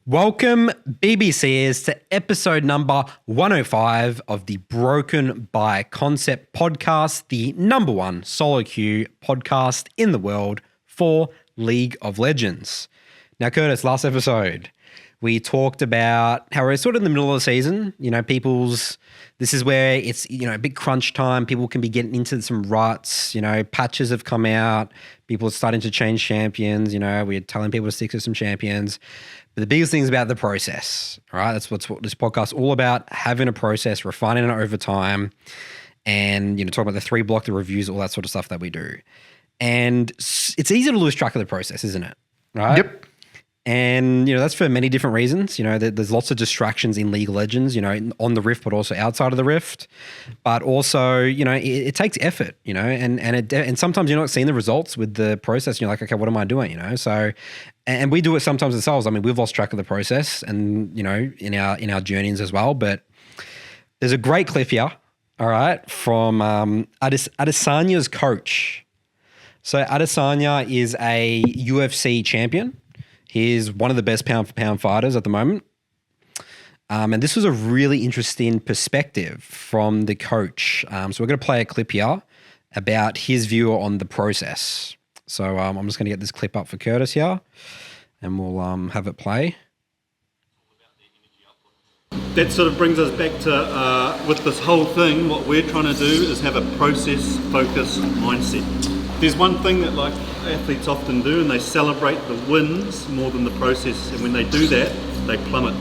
Welcome, BBCers, to episode number 105 of the Broken by Concept podcast, the number one solo queue podcast in the world for League of Legends. Now, Curtis, last episode, we talked about how we're sort of in the middle of the season. You know, this is where it's, a big crunch time. People can be getting into some ruts. Patches have come out. People are starting to change champions. We're telling people to stick to some champions. But the biggest thing is about the process, all right? That's what this podcast is all about, having a process, refining it over time, and, talking about the 3 block, the reviews, all that sort of stuff that we do. And it's easy to lose track of the process, isn't it? Right? Yep. And, that's for many different reasons. There's lots of distractions in League of Legends, on the Rift, but also outside of the Rift. But also, it takes effort, and sometimes you're not seeing the results with the process. And you're like, okay, what am I doing, So, and we do it sometimes ourselves. I mean, we've lost track of the process and, in our journeys as well. But there's a great clip here, all right, from Adesanya's coach. So Adesanya is a UFC champion. He's one of the best pound-for-pound fighters at the moment. And this was a really interesting perspective from the coach. So we're going to play a clip here about his view on the process. So I'm just going to get this clip up for Curtis here, and we'll have it play. That sort of brings us back to, with this whole thing, what we're trying to do is have a process-focused mindset. There's one thing that athletes often do, and they celebrate the wins more than the process. And when they do that, they plummet.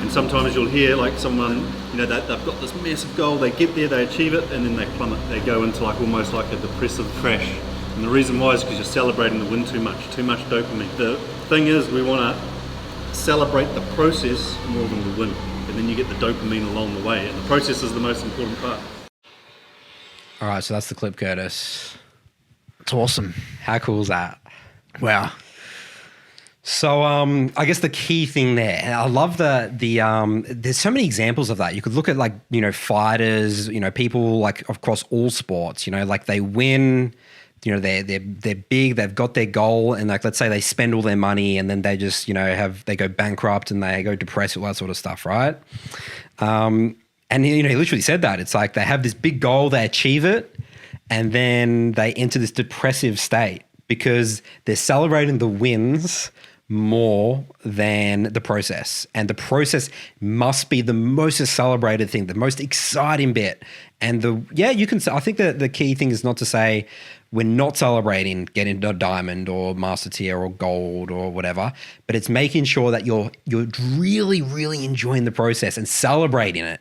And sometimes you'll hear someone, they've got this massive goal, they get there, they achieve it, and then they plummet. They go into almost like a depressive crash. And the reason why is because you're celebrating the win too much dopamine. The thing is, we want to celebrate the process more than the win. And then you get the dopamine along the way. And the process is the most important part. All right, so that's the clip, Curtis. It's awesome. How cool is that? Wow. So I guess the key thing there, I love there's so many examples of that. You could look at fighters, people across all sports, they win, they're big, they've got their goal, and let's say they spend all their money and then they just, they go bankrupt and they go depressed, all that sort of stuff, right? And he literally said that. It's like they have this big goal, they achieve it, and then they enter this depressive state because they're celebrating the wins more than the process. And the process must be the most celebrated thing, the most exciting bit. And I think that the key thing is not to say we're not celebrating getting a diamond or master tier or gold or whatever, but it's making sure that you're really, really enjoying the process and celebrating it.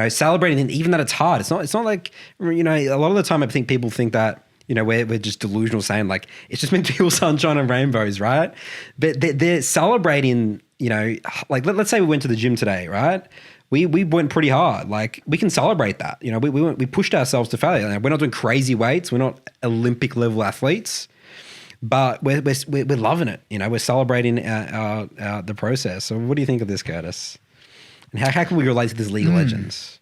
Celebrating it, even that it's hard. It's not like, a lot of the time I think people think that, we're just delusional saying it's just meant to be all sunshine and rainbows, right? But they're celebrating, let's say we went to the gym today, right? We went pretty hard. We can celebrate that. We pushed ourselves to failure. We're not doing crazy weights. We're not Olympic level athletes, but we're loving it. We're celebrating the process. So what do you think of this, Curtis? And how can we relate to this League of Legends?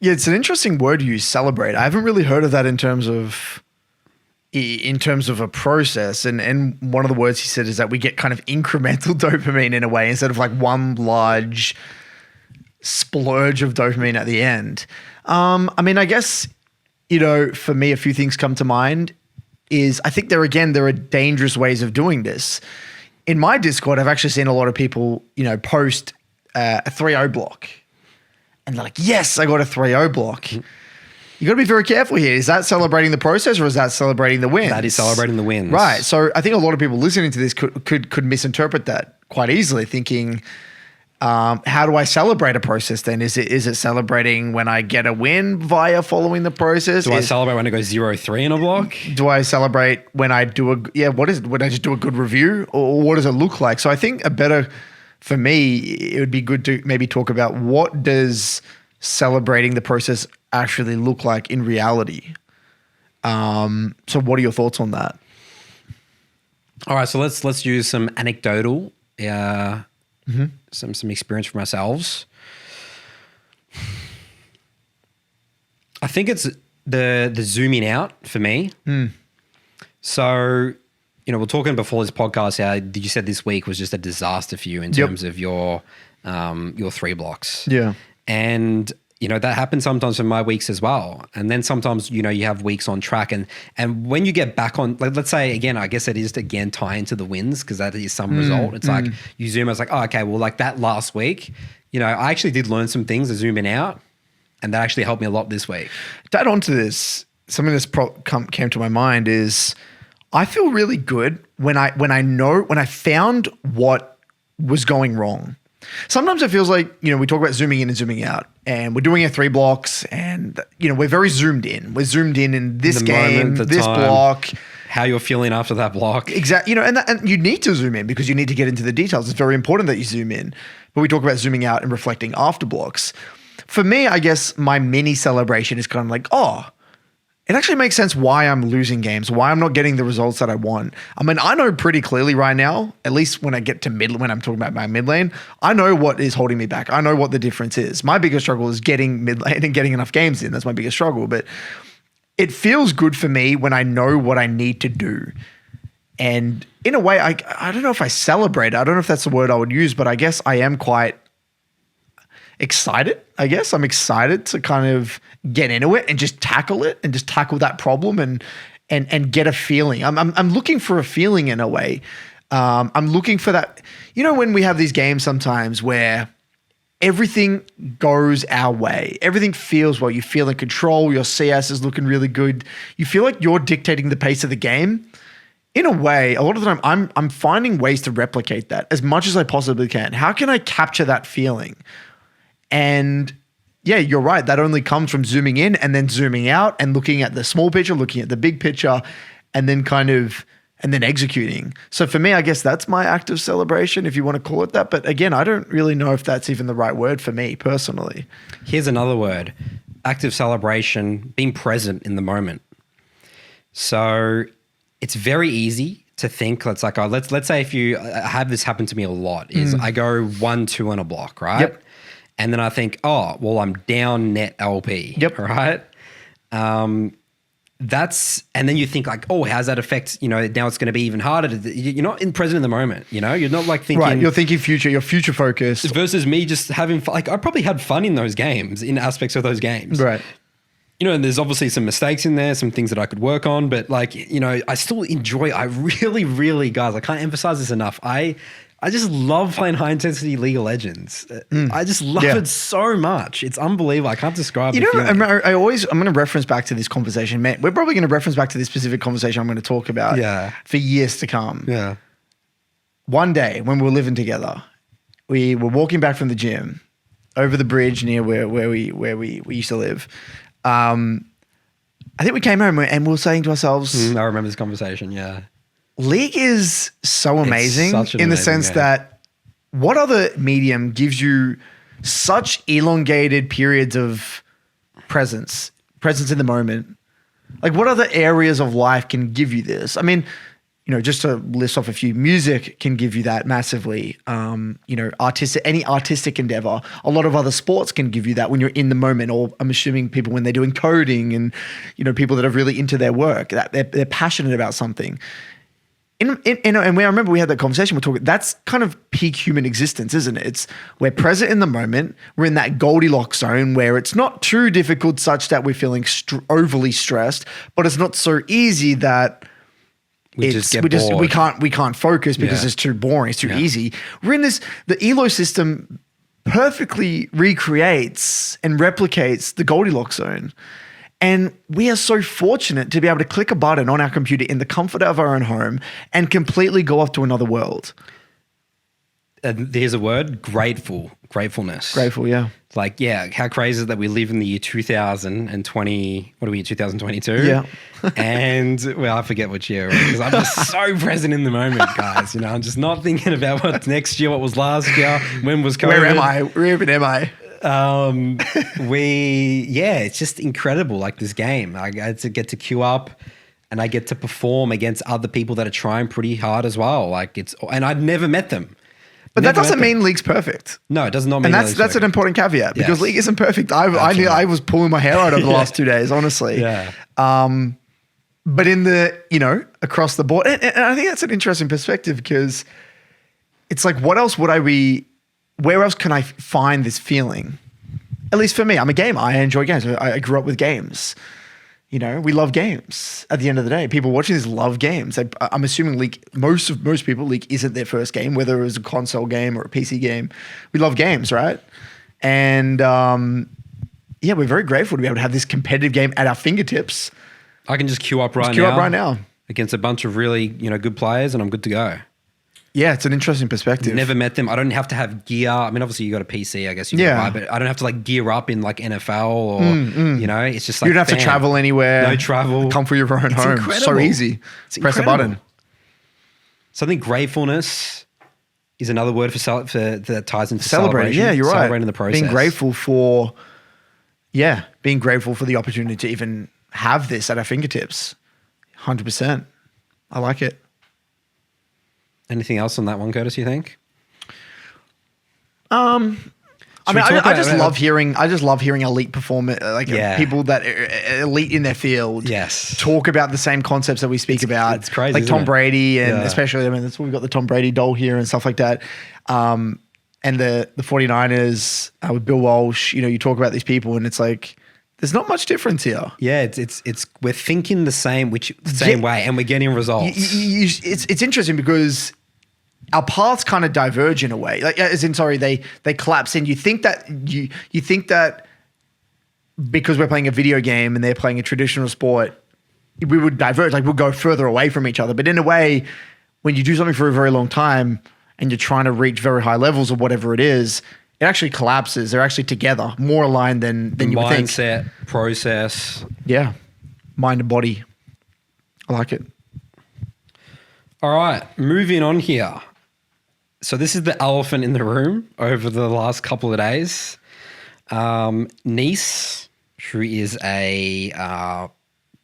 Yeah, it's an interesting word you use, celebrate. I haven't really heard of that in terms of a process. And one of the words he said is that we get kind of incremental dopamine in a way instead of one large splurge of dopamine at the end. I guess, for me, a few things come to mind is I think there are dangerous ways of doing this. In my Discord, I've actually seen a lot of people, post a 3-0 block. And they're like, yes, I got a 3-0 block. You got to be very careful here. Is that celebrating the process or is that celebrating the wins? That is celebrating the wins. Right. So I think a lot of people listening to this could misinterpret that quite easily, thinking, how do I celebrate a process then? Is it celebrating when I get a win via following the process? Do I celebrate when I go 0-3 in a block? Do I celebrate when I do when I just do a good review, or what does it look like? So I think for me, it would be good to maybe talk about what does celebrating the process actually look like in reality. So what are your thoughts on that? All right, so let's use some anecdotal, some experience from ourselves. I think it's the zooming out for me. So we're talking before this podcast how you said this week was just a disaster for you in terms of your 3 blocks. Yeah. And, that happens sometimes in my weeks as well. And then sometimes, you have weeks on track. And when you get back on, like, let's say, again, I guess it is to, again, tie into the wins because that is some result. It's like you zoom, it's like, oh, okay, well, like that last week, I actually did learn some things to zoom in out. And that actually helped me a lot this week. To add on to this, something that's came to my mind is I feel really good when I found what was going wrong. Sometimes it feels like, we talk about zooming in and zooming out and we're doing our 3 blocks and, we're very zoomed in. We're zoomed in this game, this block. How you're feeling after that block. Exactly. And you need to zoom in because you need to get into the details. It's very important that you zoom in. But we talk about zooming out and reflecting after blocks. For me, I guess my mini celebration is kind of like, it actually makes sense why I'm losing games, why I'm not getting the results that I want. I mean, I know pretty clearly right now, at least when I get to when I'm talking about my mid lane, I know what is holding me back. I know what the difference is. My biggest struggle is getting mid lane and getting enough games in. That's my biggest struggle. But it feels good for me when I know what I need to do. And in a way, I don't know if I celebrate. I don't know if that's the word I would use, but I guess I am quite excited. I guess I'm excited to kind of get into it and just tackle it and just tackle that problem and get a feeling. I'm looking for a feeling in a way. I'm looking for that. When we have these games sometimes where everything goes our way, everything feels well. You feel in control. Your CS is looking really good. You feel like you're dictating the pace of the game. In a way, a lot of the time, I'm finding ways to replicate that as much as I possibly can. How can I capture that feeling? And yeah, you're right. That only comes from zooming in and then zooming out and looking at the small picture, looking at the big picture, and then executing. So for me, I guess that's my active celebration, if you want to call it that. But again, I don't really know if that's even the right word for me personally. Here's another word: active celebration, being present in the moment. So it's very easy to think, let's say if you have this happen to me a lot, is I go 1-2 on a block, right? Yep. And then I think, I'm down net LP. Yep. Right. And then you think like, how's that affect, now it's going to be even harder. You're not present in the moment, you're not like thinking. Right. You're thinking future, you're future focused. Versus me just having fun. Like I probably had fun in those games, in aspects of those games. Right. And there's obviously some mistakes in there, some things that I could work on, but I still enjoy, I really, really, guys, I can't emphasize this enough. I just love playing high intensity League of Legends. I just love it so much. It's unbelievable. I can't describe it. I'm going to reference back to this conversation. Man, we're probably going to reference back to this specific conversation I'm going to talk about for years to come. Yeah. One day when we were living together, we were walking back from the gym over the bridge near where we used to live. I think we came home and we were saying to ourselves, I remember this conversation. Yeah. League is so amazing in the sense that what other medium gives you such elongated periods of presence in the moment? Like what other areas of life can give you this? I mean, just to list off a few, music can give you that massively. Any artistic endeavor, a lot of other sports can give you that when you're in the moment, or I'm assuming people when they're doing coding and, people that are really into their work, that they're passionate about something. And I remember we had that conversation. We're talking. That's kind of peak human existence, isn't it? We're present in the moment. We're in that Goldilocks zone where it's not too difficult, such that we're feeling overly stressed, but it's not so easy that we can't focus because it's too boring. It's too easy. We're in this. The ELO system perfectly recreates and replicates the Goldilocks zone. And we are so fortunate to be able to click a button on our computer in the comfort of our own home and completely go off to another world. There's a word, gratefulness. Grateful, yeah. Like, how crazy is it that we live in the year 2020, what are we, 2022? Yeah. And, I forget which year, because I'm just so present in the moment, guys. I'm just not thinking about what's next year, what was last year, when was COVID. Where am I? Where even am I? It's just incredible. Like this game, I get to queue up and I get to perform against other people that are trying pretty hard as well. And I'd never met them. But that doesn't mean League's perfect. No, it does not mean. And that's an important caveat because League isn't perfect. I was pulling my hair out over the last 2 days, honestly. Yeah. but in the, across the board, and I think that's an interesting perspective because it's like, what else would where else can I find this feeling? At least for me, I'm a gamer. I enjoy games. I grew up with games. We love games. At the end of the day, people watching this love games. I'm assuming most people League isn't their first game, whether it was a console game or a PC game. We love games, right? And we're very grateful to be able to have this competitive game at our fingertips. I can just queue up right now against a bunch of really good players, and I'm good to go. Yeah, it's an interesting perspective. Never met them. I don't have to have gear. I mean, obviously you got a PC, I guess you can buy, but I don't have to gear up in NFL or, it's just you don't have to travel anywhere. No travel. Come for your own home. Incredible. So easy. It's Press incredible. a button. So I think gratefulness is another word that ties into Celebrating. celebration. Yeah, you're right. Celebrating the process. Being grateful for the opportunity to even have this at our fingertips. 100%. I like it. Anything else on that one, Curtis, you think? I just love hearing elite performance, people that are elite in their field. Yes. Talk about the same concepts that we speak about. It's crazy, like Tom isn't it? Brady, and especially, that's why we've got the Tom Brady doll here and stuff like that. And the 49ers with Bill Walsh, you talk about these people and it's like, there's not much difference here. Yeah, it's we're thinking the same way, and we're getting results. It's interesting because our paths kind of diverge in a way. They collapse in. You think that because we're playing a video game and they're playing a traditional sport, we would diverge. We'll go further away from each other. But in a way, when you do something for a very long time and you're trying to reach very high levels of whatever it is, it actually collapses. They're actually together, more aligned than you would think. Mindset, process. Yeah. Mind and body. I like it. All right, moving on here. So this is the elephant in the room over the last couple of days. Neace, who is a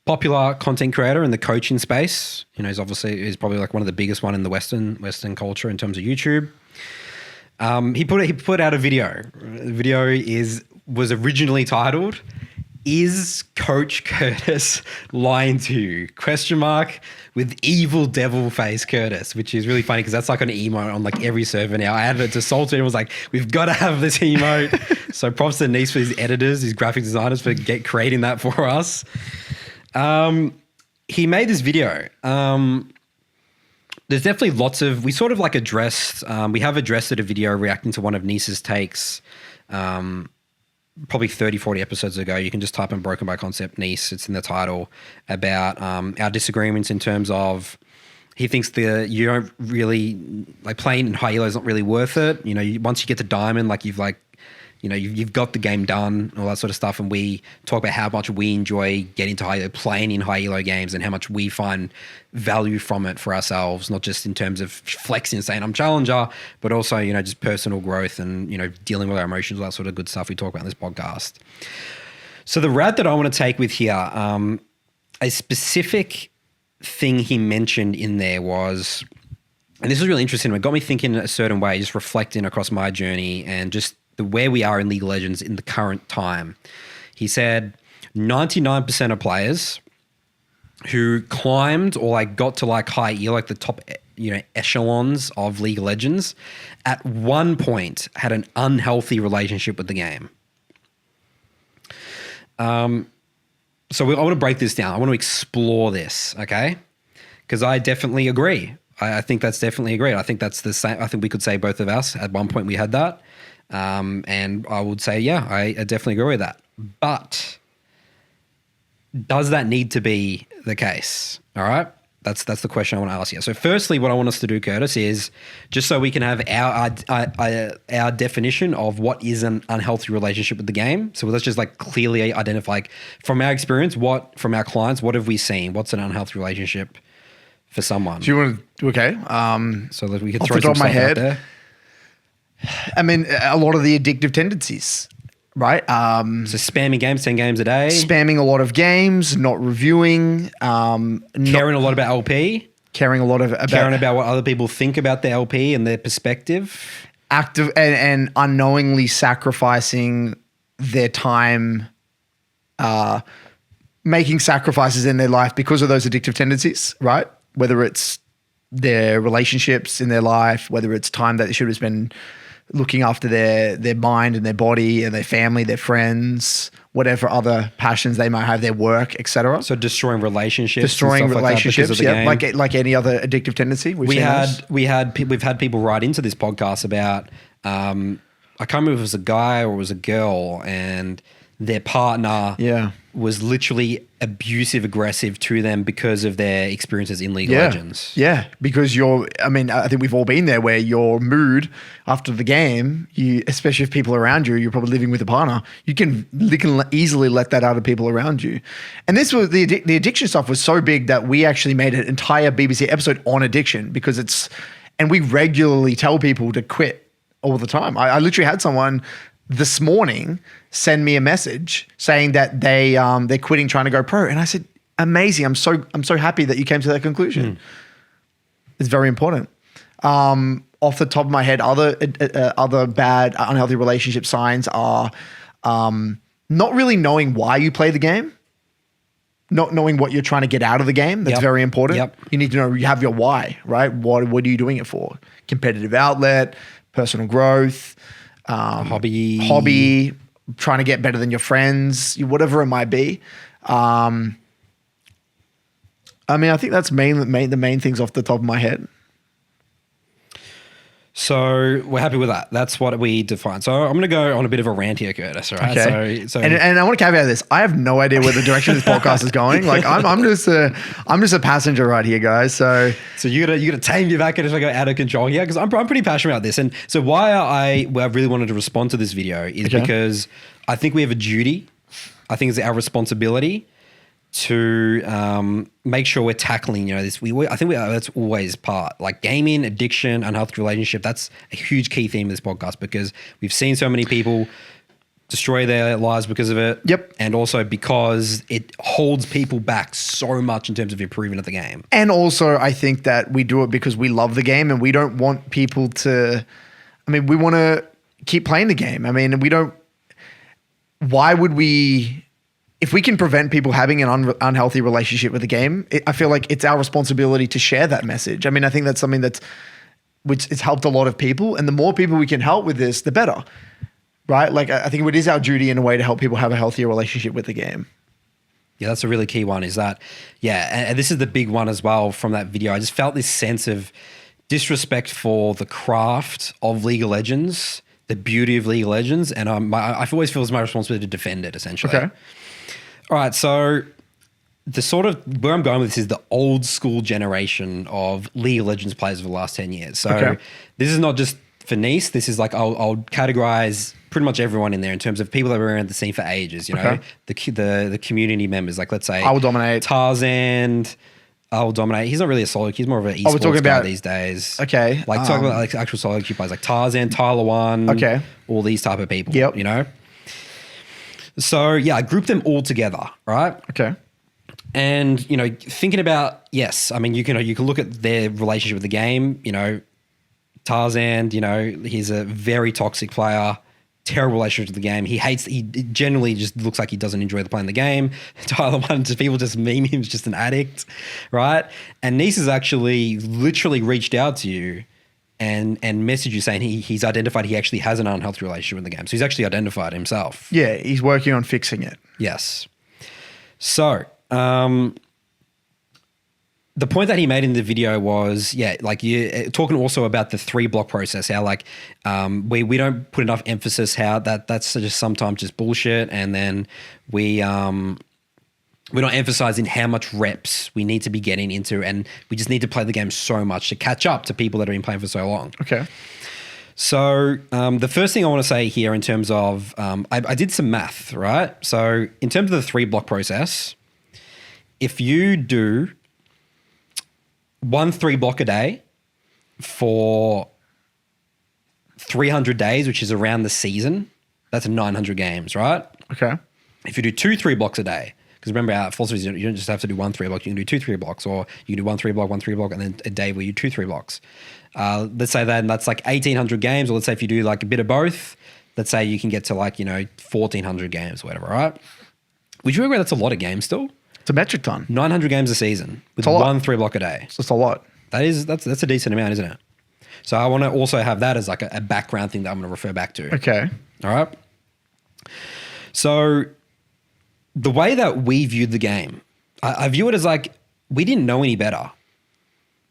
popular content creator in the coaching space. He's probably one of the biggest one in the Western culture in terms of YouTube. He put out a video. The video was originally titled, "Is Coach Curtis lying to you?" ? With evil devil face Curtis, which is really funny because that's an emote on every server now. I added it to Salted and was like, we've got to have this emote. So props to Neace for his editors, his graphic designers for creating that for us. He made this video. There's definitely we sort of addressed, we have addressed it a video reacting to one of Neace's takes, probably 30, 40 episodes ago. You can just type in Broken by Concept Neace. It's in the title, about our disagreements in terms of he thinks you don't really playing in high elo is not really worth it. Once you get to diamond, you've got the game done, all that sort of stuff. And we talk about how much we enjoy getting to high elo, playing in high elo games, and how much we find value from it for ourselves, not just in terms of flexing and saying I'm challenger, but also, just personal growth and, dealing with our emotions, all that sort of good stuff we talk about in this podcast. So the route that I want to take with here, a specific thing he mentioned in there was, and this was really interesting, it got me thinking in a certain way, just reflecting across my journey and just where we are in League of Legends in the current time. He said 99% of players who climbed or got to high elo, the top echelons of League of Legends, at one point had an unhealthy relationship with the game. So I want to break this down. I want to explore this, okay? Because I definitely agree. I think that's definitely agreed. I think that's the same. I think we could say both of us at one point we had that. And I would say, yeah, I definitely agree with that. But does that need to be the case? All right. That's the question I want to ask you. So firstly, what I want us to do, Curtis, is just so we can have our definition of what is an unhealthy relationship with the game. So let's just clearly identify from our experience, from our clients, what have we seen? What's an unhealthy relationship for someone? Do you want to, okay. So that we can off throw the some top of my stuff out head, there. a lot of the addictive tendencies, right? So spamming games, 10 games a day. Spamming a lot of games, not reviewing. Caring a lot about LP. Caring a lot about caring about what other people think about the LP and their perspective. Active and unknowingly sacrificing their time making sacrifices in their life because of those addictive tendencies, right? Whether it's their relationships in their life, whether it's time that they should have spent looking after their mind and their body and their family, their friends, whatever other passions they might have, their work, etc. So destroying relationships, destroying relationships, yeah, like any other addictive tendency. We've had people write into this podcast about I can't remember if it was a guy or it was a girl, and their partner was literally abusive, aggressive to them because of their experiences in League of Legends. Yeah, because I think we've all been there where your mood after the game, especially if people around you, you're probably living with a partner, you can easily let that out of people around you. And this was the addiction stuff was so big that we actually made an entire BBC episode on addiction because and we regularly tell people to quit all the time. I literally had someone this morning send me a message saying that they're quitting trying to go pro, and I said, "Amazing! I'm so happy that you came to that conclusion." It's very important. Off the top of my head, other bad unhealthy relationship signs are not really knowing why you play the game, not knowing what you're trying to get out of the game. That's very important. You need to know you have your why, right? What are you doing it for? Competitive outlet, personal growth. Hobby, trying to get better than your friends, whatever it might be. I think that's the main things off the top of my head. So we're happy with that. That's what we define. So I'm going to go on a bit of a rant here, Curtis. All right. Okay. So and I want to caveat this. I have no idea where the direction this podcast is going. Like I'm just a passenger right here, guys. So you gotta tame your back if I go out of control here, because I'm pretty passionate about this. And so why I really wanted to respond to this video is because I think we have a duty. I think it's our responsibility to make sure we're tackling, this. That's always part, like gaming, addiction, unhealthy relationship. That's a huge key theme of this podcast because we've seen so many people destroy their lives because of it. Yep. And also because it holds people back so much in terms of improving at the game. And also I think that we do it because we love the game and we don't want people to, we want to keep playing the game. Why would we... If we can prevent people having an unhealthy relationship with the game, I feel like it's our responsibility to share that message. I think that's something which has helped a lot of people, and the more people we can help with this, the better, right? Like I think it is our duty in a way to help people have a healthier relationship with the game. Yeah, that's a really key one. Is that and this is the big one as well from that video. I just felt this sense of disrespect for the craft of League of Legends, the beauty of League of Legends, and I always feel it's my responsibility to defend it. Essentially. Okay. All right, so the sort of where I'm going with this is the old school generation of League of Legends players of the last 10 years. So this is not just for Neace. This is like I'll categorize pretty much everyone in there in terms of people that were around the scene for ages. The community members. Like let's say I will dominate Tarzan. I will dominate. He's not really a solo. He's more of an esports guy these days. Okay, like talking about like actual solo queue players like Tarzan, Tyler One. Okay, all these type of people. Yep. So I grouped them all together, right? Okay. And thinking about you can look at their relationship with the game. Tarzan, he's a very toxic player, terrible relationship with the game. He generally just looks like he doesn't enjoy playing the game. Tyler One, people just meme him as just an addict, right? And Neace has actually literally reached out to you and messaged you saying he's identified he actually has an unhealthy relationship with the game. So he's actually identified himself. Yeah, he's working on fixing it. Yes. So the point that he made in the video was, you're talking also about the 3-block process, how we don't put enough emphasis how that's just sometimes just bullshit, and then we're not emphasizing how much reps we need to be getting into, and we just need to play the game so much to catch up to people that have been playing for so long. Okay. So the first thing I want to say here in terms of, I did some math, right? So in terms of the 3-block process, if you do 1 3-block a day for 300 days, which is around the season, that's 900 games, right? Okay. If you do 2 3-blocks a day, because remember, our philosophy is you don't just have to do 1 3-block. You can do 2 3-blocks, or you can do 1 3-block, 1 3-block, and then a day where you do 2 3-blocks. Let's say that's like 1,800 games, or let's say if you do like a bit of both, let's say you can get to 1,400 games or whatever, right? Would you agree that's a lot of games still? It's a metric ton. 900 games a season with a lot. 1 3-block a day. It's just a lot. That's a decent amount, isn't it? So I want to also have that as like a background thing that I'm going to refer back to. Okay. All right. So the way that we viewed the game, I view it as like we didn't know any better.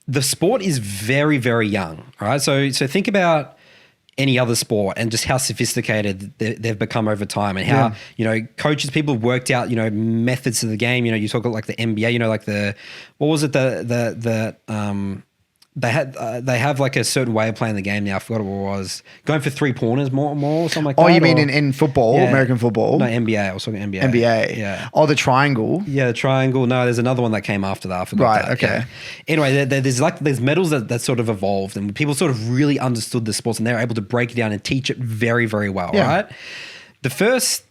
The sport is very, very young. All right. So think about any other sport and just how sophisticated they've become over time, and how, coaches, people have worked out, methods to the game. You talk about like the NBA, like what was it? They have like a certain way of playing the game now. I forgot what it was. Going for 3-pointers more or something like that. Oh, you mean in football, American football? No, NBA. I was talking NBA. NBA. Yeah. Oh, the triangle. Yeah, the triangle. No, there's another one that came after that. I forgot Right, that. okay. Yeah. Anyway, there's medals that sort of evolved, and people sort of really understood the sports, and they were able to break it down and teach it very, very well, right? The first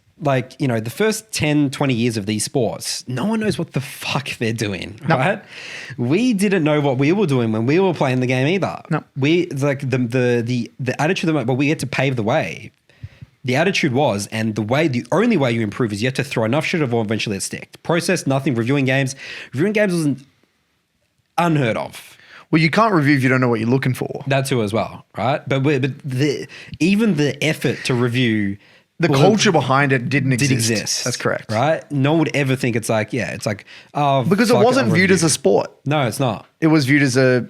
10, 20 years of these sports, no one knows what the fuck they're doing, right? We didn't know what we were doing when we were playing the game either. No. We, like, the attitude, but we had to pave the way. The attitude was, and the only way you improve is you have to throw enough shit at the wall, eventually it sticks. Process, nothing. Reviewing games wasn't unheard of. Well, you can't review if you don't know what you're looking for. That too as well, right? But even the effort to review, the culture behind it didn't exist. That's correct. Right? No one would ever think it's like, oh, because it wasn't viewed as a sport. No, it's not. It was viewed as a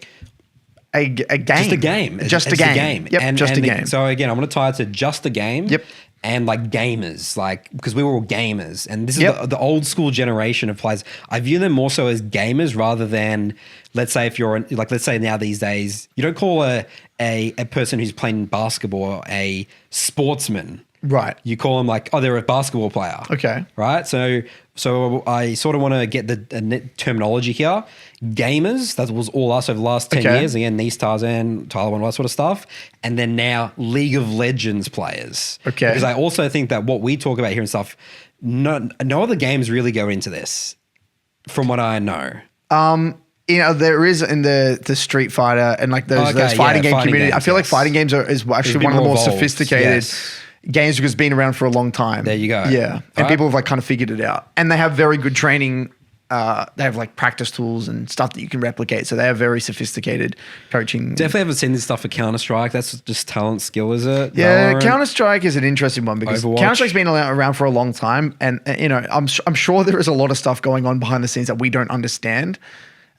game. Just a game. Just a game. Yep, just a game. So again, I'm going to tie it to just a game. Yep. And like gamers, because we were all gamers. And this is the old school generation of players. I view them more so as gamers rather than, let's say if you're, let's say now these days, you don't call a person who's playing basketball a sportsman. Right. You call them like, they're a basketball player. Okay. Right? So I sort of want to get the terminology here. Gamers, that was all us over the last 10 years. Again, Neace, Tarzan, Tyler, all that sort of stuff. And then now League of Legends players. Okay. Because I also think that what we talk about here and stuff, no other games really go into this, from what I know. There is in the Street Fighter and like those fighting game community. Games, I feel like fighting games is actually one of the more evolved. sophisticated games because it's been around for a long time. There you go. Yeah. And people have like kind of figured it out. And they have very good training. They have like practice tools and stuff that you can replicate. So they have very sophisticated coaching. Definitely haven't seen this stuff for Counter-Strike. That's just talent skill, is it? Yeah, Valorant? Counter-Strike is an interesting one because Overwatch. Counter-Strike's been around for a long time. And, I'm sure there is a lot of stuff going on behind the scenes that we don't understand.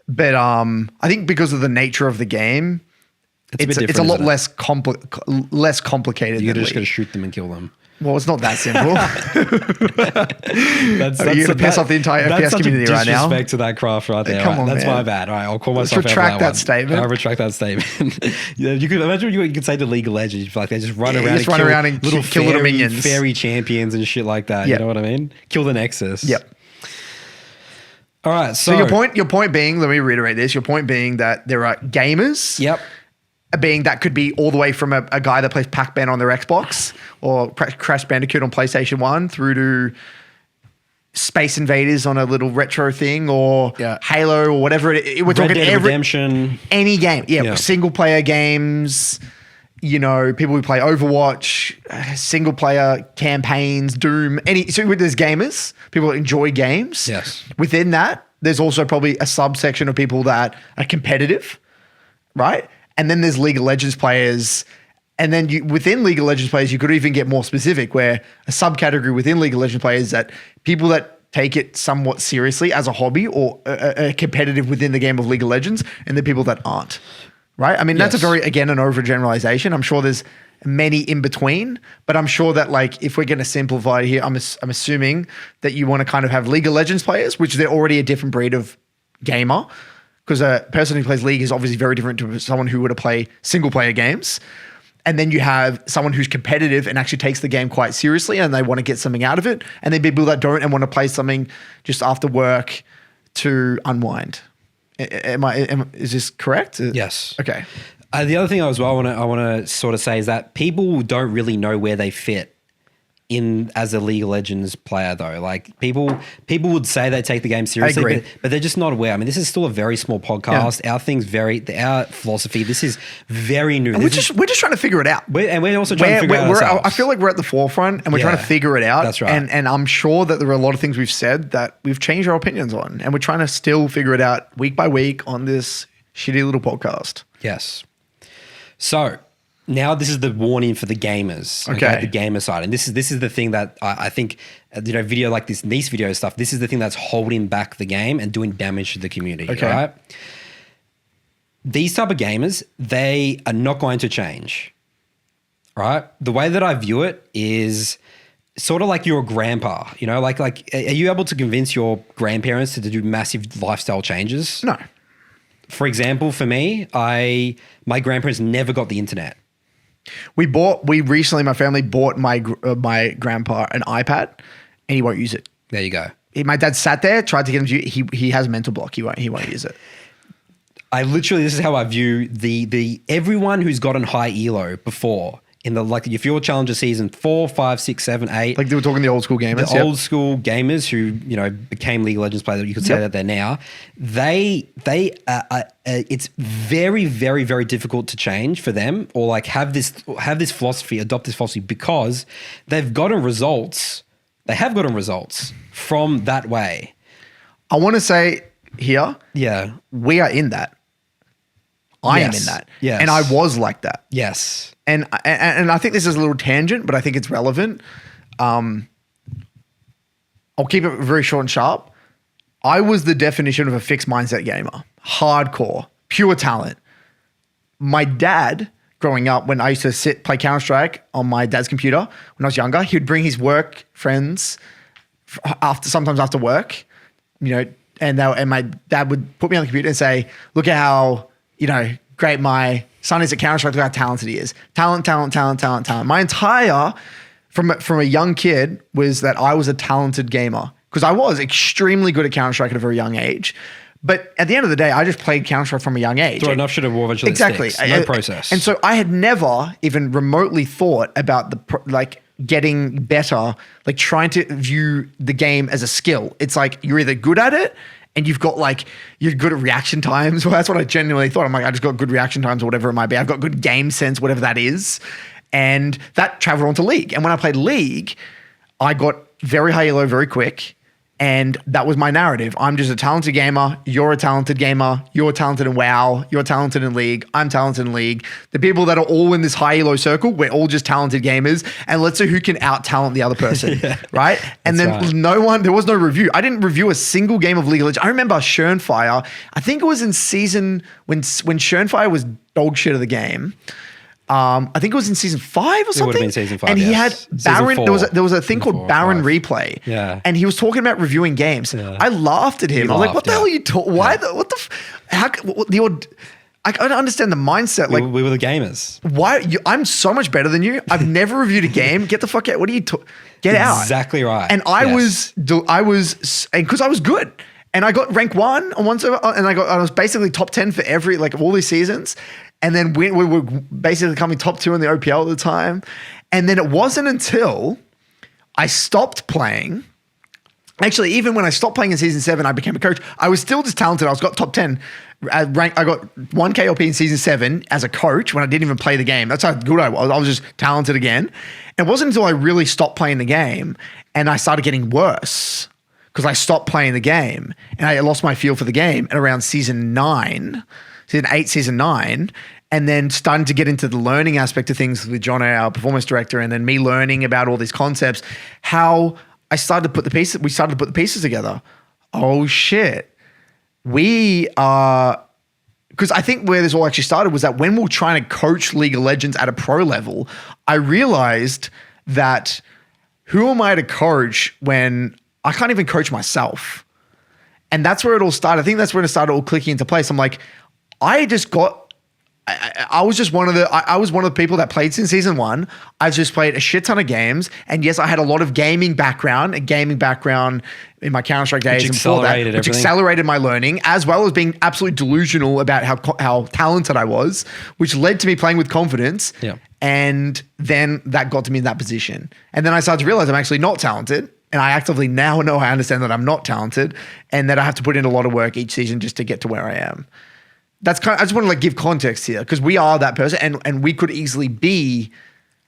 But I think because of the nature of the game, it's a lot less complicated. You're just going to shoot them and kill them. Well, it's not that simple. That's You're going to piss off the entire FPS community right now. Disrespect to that craft right there. Come on, that's man. my bad. All right, I'll call myself. Let's retract that statement. I'll retract that statement. You could imagine you could say to League of Legends, you'd be like they just run around, and kill little minions, fairy champions and shit like that. Yep. You know what I mean? Kill the Nexus. Yep. All right. So your point being, let me reiterate this. Your point being that there are gamers. Yep. Being that could be all the way from a guy that plays Pac-Man on their Xbox or Crash Bandicoot on PlayStation 1 through to Space Invaders on a little retro thing or Halo or whatever. We're talking Redemption. Any game. Yeah. Single player games, people who play Overwatch, single player campaigns, Doom, so there's gamers, people that enjoy games. Yes. Within that, there's also probably a subsection of people that are competitive, right? And then there's League of Legends players. And then within League of Legends players, you could even get more specific where a subcategory within League of Legends players that people that take it somewhat seriously as a hobby or a competitive within the game of League of Legends, and the people that aren't, right? I mean, that's an overgeneralization. I'm sure there's many in between, but I'm sure that like if we're going to simplify here, I'm assuming that you want to kind of have League of Legends players, which they're already a different breed of gamer. Because a person who plays League is obviously very different to someone who would play single player games. And then you have someone who's competitive and actually takes the game quite seriously and they want to get something out of it. And then people that don't and want to play something just after work to unwind. Is this correct? Yes. Okay. The other thing I want to sort of say is that people don't really know where they fit in as a League of Legends player though. Like people would say they take the game seriously, agree. but they're just not aware. I mean, this is still a very small podcast. Our our philosophy. This is very new. And we're just trying to figure it out. We're also trying to figure it out ourselves. I feel like we're at the forefront and we're trying to figure it out. That's right. And I'm sure that there are a lot of things we've said that we've changed our opinions on, and we're trying to still figure it out week by week on this shitty little podcast. Yes. So now this is the warning for the gamers. Okay. The gamer side. And this is the thing that I think, video like this Neace video stuff, this is the thing that's holding back the game and doing damage to the community, right? These type of gamers, they are not going to change, right? The way that I view it is sort of like your grandpa, like are you able to convince your grandparents to do massive lifestyle changes? No. For example, for me, my grandparents never got the internet. My family bought my grandpa an iPad, and he won't use it. There you go. My dad sat there, tried to get him to use it. He has a mental block. He won't use it. This is how I view the everyone who's gotten high elo before in the, like, if you're Challenger season 4, 5, 6, 7, 8. Like they were talking the old school gamers. The old school gamers who, became League of Legends players, you could say that they're now. It's very, very, very difficult to change for them, or like have this philosophy, adopt this philosophy, because they've gotten results. They have gotten results from that way. I want to say here, we are in that. I am in that. Yes. And I was like that. Yes. And I think this is a little tangent, but I think it's relevant. I'll keep it very short and sharp. I was the definition of a fixed mindset gamer. Hardcore. Pure talent. My dad, growing up, when I used to play Counter-Strike on my dad's computer when I was younger, he would bring his work friends sometimes after work, and my dad would put me on the computer and say, look at how, great my son is at Counter-Strike, look how talented he is. Talent. My entire, from a young kid, was that I was a talented gamer, because I was extremely good at Counter-Strike at a very young age. But at the end of the day, I just played Counter-Strike from a young age. Throw enough shit at war eventually. Exactly. No process. And so I had never even remotely thought about getting better, like trying to view the game as a skill. It's like you're either good at it and you're good at reaction times. Well, that's what I genuinely thought. I'm like, I just got good reaction times or whatever it might be. I've got good game sense, whatever that is. And that traveled onto League. And when I played League, I got very high elo very quick. And that was my narrative. I'm just a talented gamer. You're a talented gamer. You're talented in WoW. You're talented in League. I'm talented in League. The people that are all in this high elo circle, we're all just talented gamers. And let's see who can out talent the other person, right? And then there was no review. I didn't review a single game of League of Legends. I remember Schönfire. I think it was in season when Schönfire was dog shit of the game. I think it was in season 5 or something. It would have been season 5. And he had Baron. There was a thing called Baron Replay. Yeah. And he was talking about reviewing games. Yeah. I laughed at him. I was like, "What the hell are you talking? Why? What the? I don't understand the mindset. Like we were the gamers. Why? I'm so much better than you. I've never reviewed a game. Get the fuck out. What are you? Get out. Exactly right. And I was, and because I was good. And I got rank 1 on one server, and I was basically top 10 for all these seasons. And then we were basically coming top 2 in the OPL at the time. And then it wasn't until I stopped playing. Actually, even when I stopped playing in season 7, I became a coach. I was still just talented. I got top 10 rank. I got 1 KLP in season 7 as a coach when I didn't even play the game. That's how good I was. I was just talented again. And it wasn't until I really stopped playing the game and I started getting worse, because I stopped playing the game and I lost my feel for the game at around season 8, season 9, and then starting to get into the learning aspect of things with John, our performance director, and then me learning about all these concepts, how we started to put the pieces together. Oh shit. Because I think where this all actually started was that when we were trying to coach League of Legends at a pro level, I realized that who am I to coach when I can't even coach myself? And that's where it all started. I think that's when it started all clicking into place. I'm like, I just got I was just one of the I was one of the people that played since season 1. I just played a shit ton of games, and yes, I had a lot of gaming background in my Counter-Strike days and before that, which accelerated my learning, as well as being absolutely delusional about how talented I was, which led to me playing with confidence. Yeah. And then that got to me in that position, and then I started to realize I'm actually not talented. And I actively now know I understand that I'm not talented, and that I have to put in a lot of work each season just to get to where I am. That's kind of, I just want to give context here, because we are that person, and we could easily be.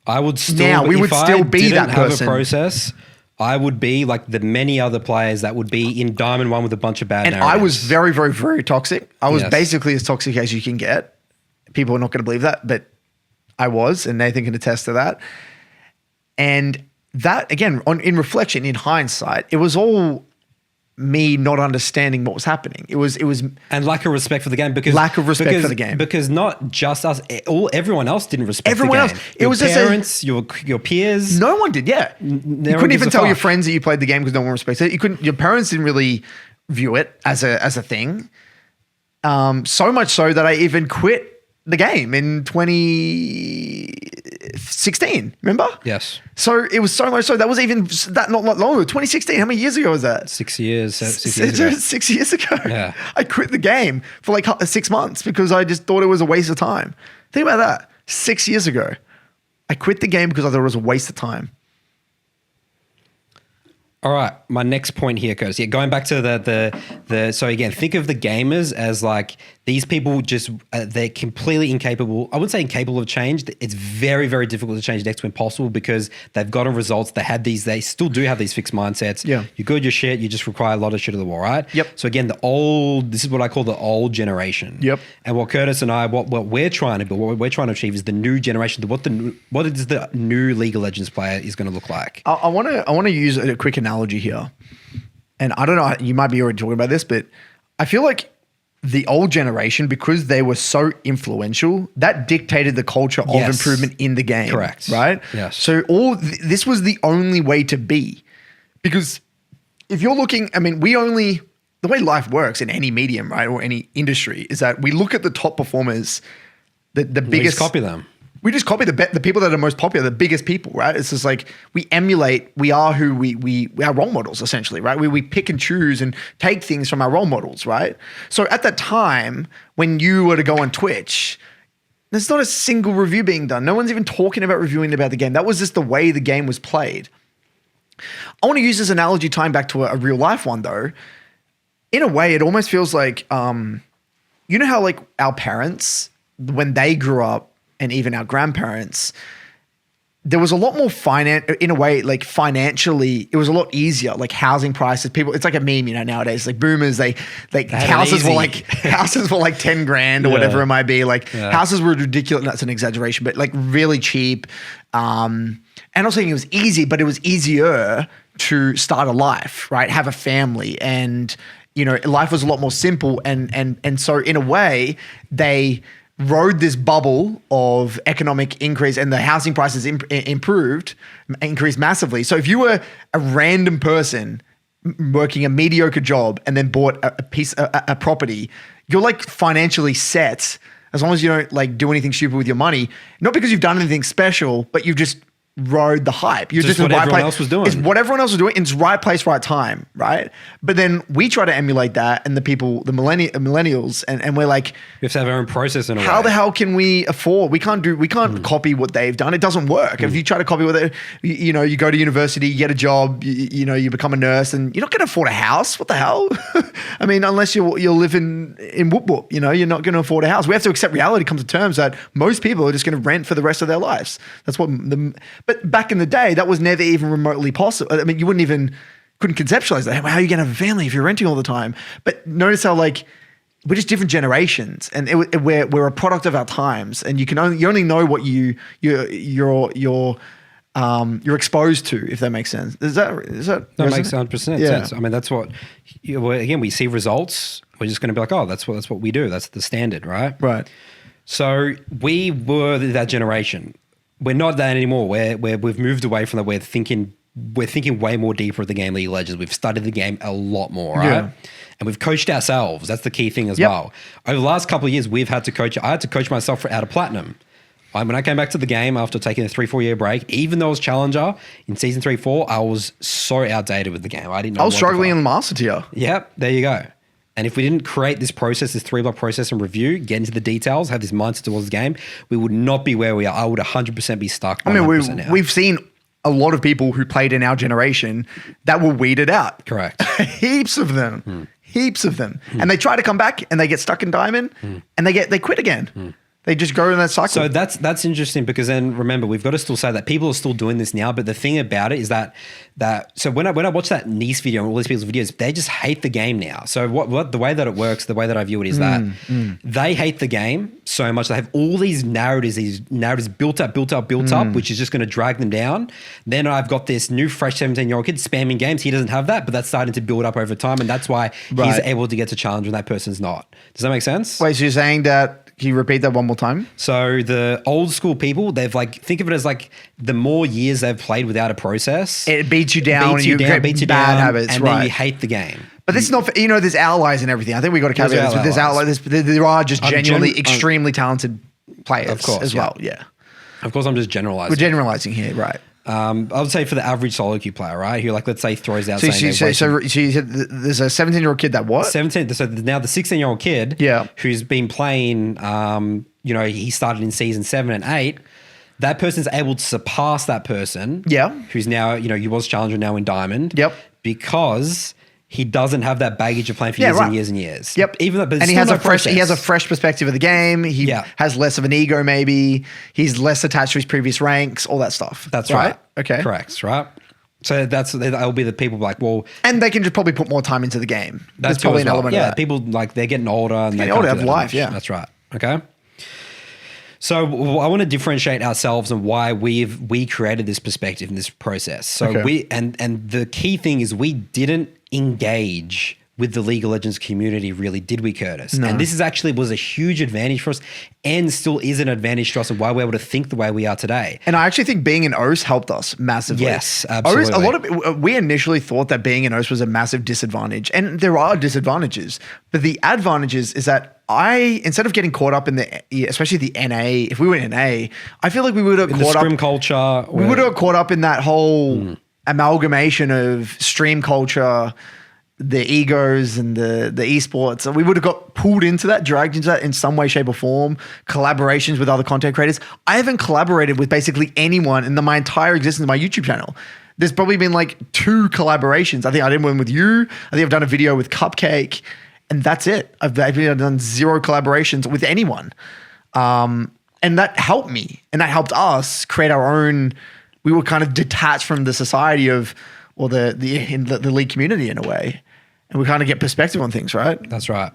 I would still. Now we would still be that person. Have a process, I would be like the many other players that would be in Diamond 1 with a bunch of bad narratives. I was very, very, very toxic. I was basically as toxic as you can get. People are not going to believe that, but I was, and Nathan can attest to that. And that, again, in reflection, in hindsight, it was all me not understanding what was happening. It was and lack of respect for the game, because lack of respect for the game, because not just us, everyone else didn't respect everyone the game. else. Your parents, your peers. No one did. Yeah, you couldn't even tell your friends that you played the game because no one respected it. You couldn't. Your parents didn't really view it as a thing. So much so that I even quit the game in 2016. Remember? Yes. So it was so much so that was even that not long ago. 2016. How many years ago was that? 6 years. 6 years ago. 6 years ago. Yeah. I quit the game for like 6 months because I just thought it was a waste of time. Think about that. 6 years ago, I quit the game because I thought it was a waste of time. All right, my next point here goes. Yeah, going back to the so again, think of the gamers as like these people just they're completely incapable. I wouldn't say incapable of change. It's very, very difficult to change next to impossible because they've gotten results. They still do have these fixed mindsets. Yeah, you're good, you're shit. You just require a lot of shit of the wall, right? Yep. So again, this is what I call the old generation. Yep. And what Curtis and I, what we're trying to build, what we're trying to achieve is the new generation. What is the new League of Legends player is going to look like? I want to use a quick analogy here. And I don't know, you might be already talking about this, but I feel like the old generation, because they were so influential, that dictated the culture of improvement in the game. Correct. Right? Yes. So this was the only way to be. Because if you're looking, I mean, the way life works in any medium, right, or any industry, is that we look at the top performers, the biggest. We just copy them. We just copy the people that are most popular, the biggest people, right? It's just like we emulate, we are who we are role models essentially, right? We pick and choose and take things from our role models, right? So at that time, when you were to go on Twitch, there's not a single review being done. No one's even talking about reviewing about the game. That was just the way the game was played. I want to use this analogy tying back to a real life one though. In a way, it almost feels like, you know how like our parents, when they grew up, and even our grandparents, there was a lot more in a way, like financially, it was a lot easier, like housing prices, people, it's like a meme, nowadays, like boomers, houses were like 10 grand or whatever it might be. Like houses were ridiculous. That's an exaggeration, but like really cheap. And I'm not saying it was easy, but it was easier to start a life, right? Have a family, and, life was a lot more simple. And so in a way, they rode this bubble of economic increase, and the housing prices increased massively. So if you were a random person working a mediocre job and then bought a property, you're like financially set as long as you don't like do anything stupid with your money. Not because you've done anything special, but you've just rode the hype. You're just what in the right everyone place. else was doing. It's what everyone else was doing. It's right place, right time, right? But then we try to emulate that, and the millennials, and we're like, we have to have our own process in a way. How the hell can we afford? We can't copy what they've done. It doesn't work. If you try to copy what you go to university, you get a job, you become a nurse, and you're not going to afford a house. What the hell? I mean, unless you're living in Whoop Whoop, you're not going to afford a house. We have to accept reality, come to terms that most people are just going to rent for the rest of their lives. That's what but back in the day, that was never even remotely possible. I mean, you couldn't conceptualize that. How are you going to have a family if you're renting all the time? But notice how like we're just different generations, and we're a product of our times. And you only know what you're exposed to, if that makes sense. That makes 100% sense. I mean, that's what again, we see results. We're just going to be like, oh, that's what we do. That's the standard, right? Right. So we were that generation. We're not that anymore. We've moved away from that. We're thinking we're thinking way more deeper of the game, League of Legends. We've studied the game a lot more, right? Yeah. And we've coached ourselves. That's the key thing as Yep. well. Over the last couple of years, I had to coach myself out of Platinum. When I came back to the game after taking a 3-4 year break, even though I was Challenger in Season 3-4, I was so outdated with the game. I didn't know I was what struggling the in the Master tier. Yep, there you go. And if we didn't create this process, this 3-block process and review, get into the details, have this mindset towards the game, we would not be where we are. I would 100% be stuck. I mean, 100% now. we've seen a lot of people who played in our generation that were weeded out. Correct. Heaps of them. Heaps of them. And they try to come back and they get stuck in Diamond and they quit again. They just go in that cycle. So that's interesting because then remember, we've got to still say that people are still doing this now. But the thing about it is that so when I watch that Neace video and all these people's videos, they just hate the game now. So what the way that it works, the way that I view it is that they hate the game so much. They have all these narratives built up, which is just going to drag them down. Then I've got this new fresh 17-year-old kid spamming games. He doesn't have that, but that's starting to build up over time. And that's why he's able to get to challenge when that person's not. Does that make sense? Wait, so you're saying that, can you repeat that one more time? So the old school people, they've think of it as the more years they've played without a process. It beats you down and you get bad habits, and right. then you hate the game. But this is not, there's outliers and everything. I think we got to caveat this. There's outliers. There are just genuinely extremely talented players of course, as well. Yeah. Of course, I'm just generalizing. We're generalizing here, right? I would say for the average solo queue player, right? Who let's say throws out. So you said there's a 17-year-old kid that what? 17. So now the 16-year-old kid, who's been playing. He started in season 7 and 8. That person's able to surpass that person. Yeah. Who's now he was challenger now in Diamond. Yep. Because he doesn't have that baggage of playing for years and years and years. Yep. Even though, but and he has a fresh perspective of the game. He has less of an ego, maybe. He's less attached to his previous ranks, all that stuff. That's right. Okay. Correct. Right. So that'll be the people and they can just probably put more time into the game. There's probably an element of that. People they're getting older and they have life. Yeah. That's right. Okay. So I want to differentiate ourselves and why we created this perspective in this process. So and the key thing is we didn't engage with the League of Legends community, really, did we, Curtis? No. And this was a huge advantage for us and still is an advantage to us of why we're able to think the way we are today. And I actually think being an OS helped us massively. Yes, absolutely. We initially thought that being an OS was a massive disadvantage, and there are disadvantages, but the advantages is that instead of getting caught up in especially the NA, if we were in NA, I feel like we would have caught up in scrim culture. We would have caught up in that whole amalgamation of stream culture, the egos and the esports. So we would have got pulled into that, dragged into that in some way, shape or form, collaborations with other content creators. I haven't collaborated with basically anyone in my entire existence of my YouTube channel. There's probably been 2 collaborations. I think I did one with you. I think I've done a video with Cupcake and that's it. I've done 0 collaborations with anyone. And that helped me and that helped us create our own. We were kind of detached from the society of, or the league community in a way. And we kind of get perspective on things, right? That's right.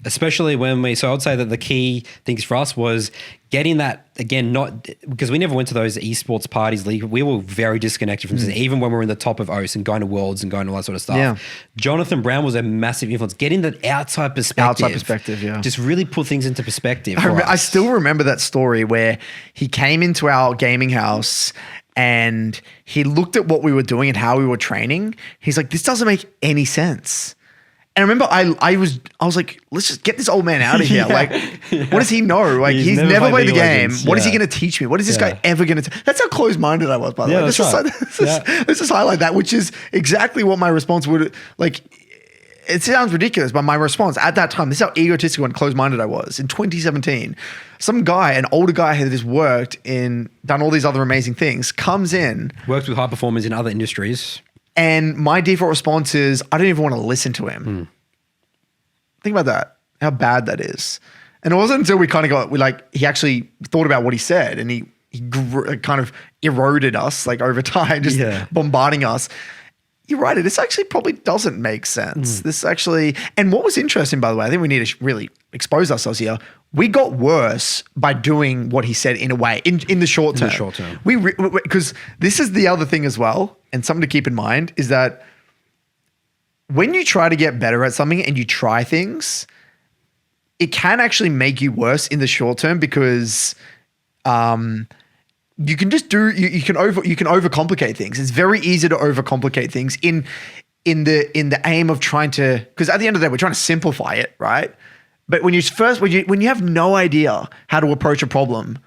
Especially so I would say that the key things for us was getting that, again, not because we never went to those esports parties, league. We were very disconnected from this, even when we were in the top of OS and going to Worlds and going to all that sort of stuff. Yeah. Jonathan Brown was a massive influence. Getting that outside perspective. Yeah. Just really put things into perspective. I still remember that story where he came into our gaming house and he looked at what we were doing and how we were training. He's like, this doesn't make any sense. And I remember I was like, let's just get this old man out of here. What does he know? He's never played the game. What is he going to teach me? What is this guy ever going to That's how close-minded I was, by the way. Let's just highlight that, which is exactly what my response would, it sounds ridiculous, but my response at that time, this is how egotistical and close-minded I was. In 2017, some guy, an older guy who just done all these other amazing things, comes in. Worked with high performers in other industries. And my default response is, I don't even want to listen to him. Think about that, how bad that is. And it wasn't until we kind of he actually thought about what he said and he kind of eroded us over time, just bombarding us. You're right. This actually probably doesn't make sense. This actually, and what was interesting, by the way, I think we need to really expose ourselves here. We got worse by doing what he said in a way, in the short term. Because this is the other thing as well, and something to keep in mind is that when you try to get better at something and you try things, it can actually make you worse in the short term because you can just do you can overcomplicate things. It's very easy to overcomplicate things in the aim of trying to, because at the end of the day we're trying to simplify it, right? But when you have no idea how to approach a problem,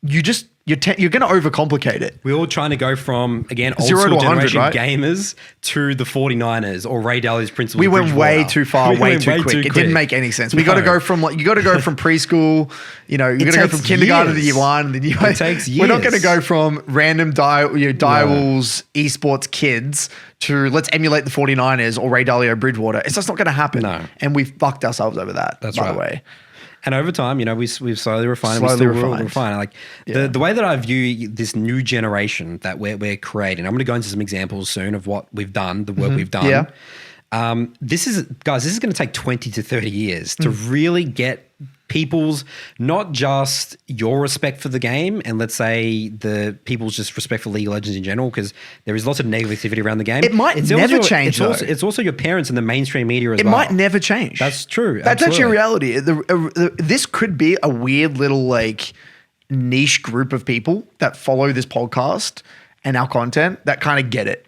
you're going to overcomplicate it. We're all trying to go from, again, old 0 to school 100, generation right? gamers to the 49ers or Ray Dalio's principles. We of went way Bridgewater. too far, We way went too quick. It didn't make any sense. You got to go from preschool. You got to go from takes kindergarten to years. year one. And then It takes We're not going to years. go from random Direwolves esports kids to let's emulate the 49ers or Ray Dalio Bridgewater. It's just not going to happen. No. And we've fucked ourselves over that. That's by right. the way. And over time, we've slowly refined. Slowly We still will refined. refine. Like the way that I view this new generation that we're creating. I'm going to go into some examples soon of what we've done, the work we've done. Yeah. This is going to take 20 to 30 years to really get people's, not just your respect for the game and let's say the people's just respect for League of Legends in general, because there is lots of negativity around the game. It might never change, though. It's also your parents and the mainstream media as It well. might never change. That's true. That's Absolutely. actually reality. This could be a weird little like niche group of people that follow this podcast and our content that kind of get it.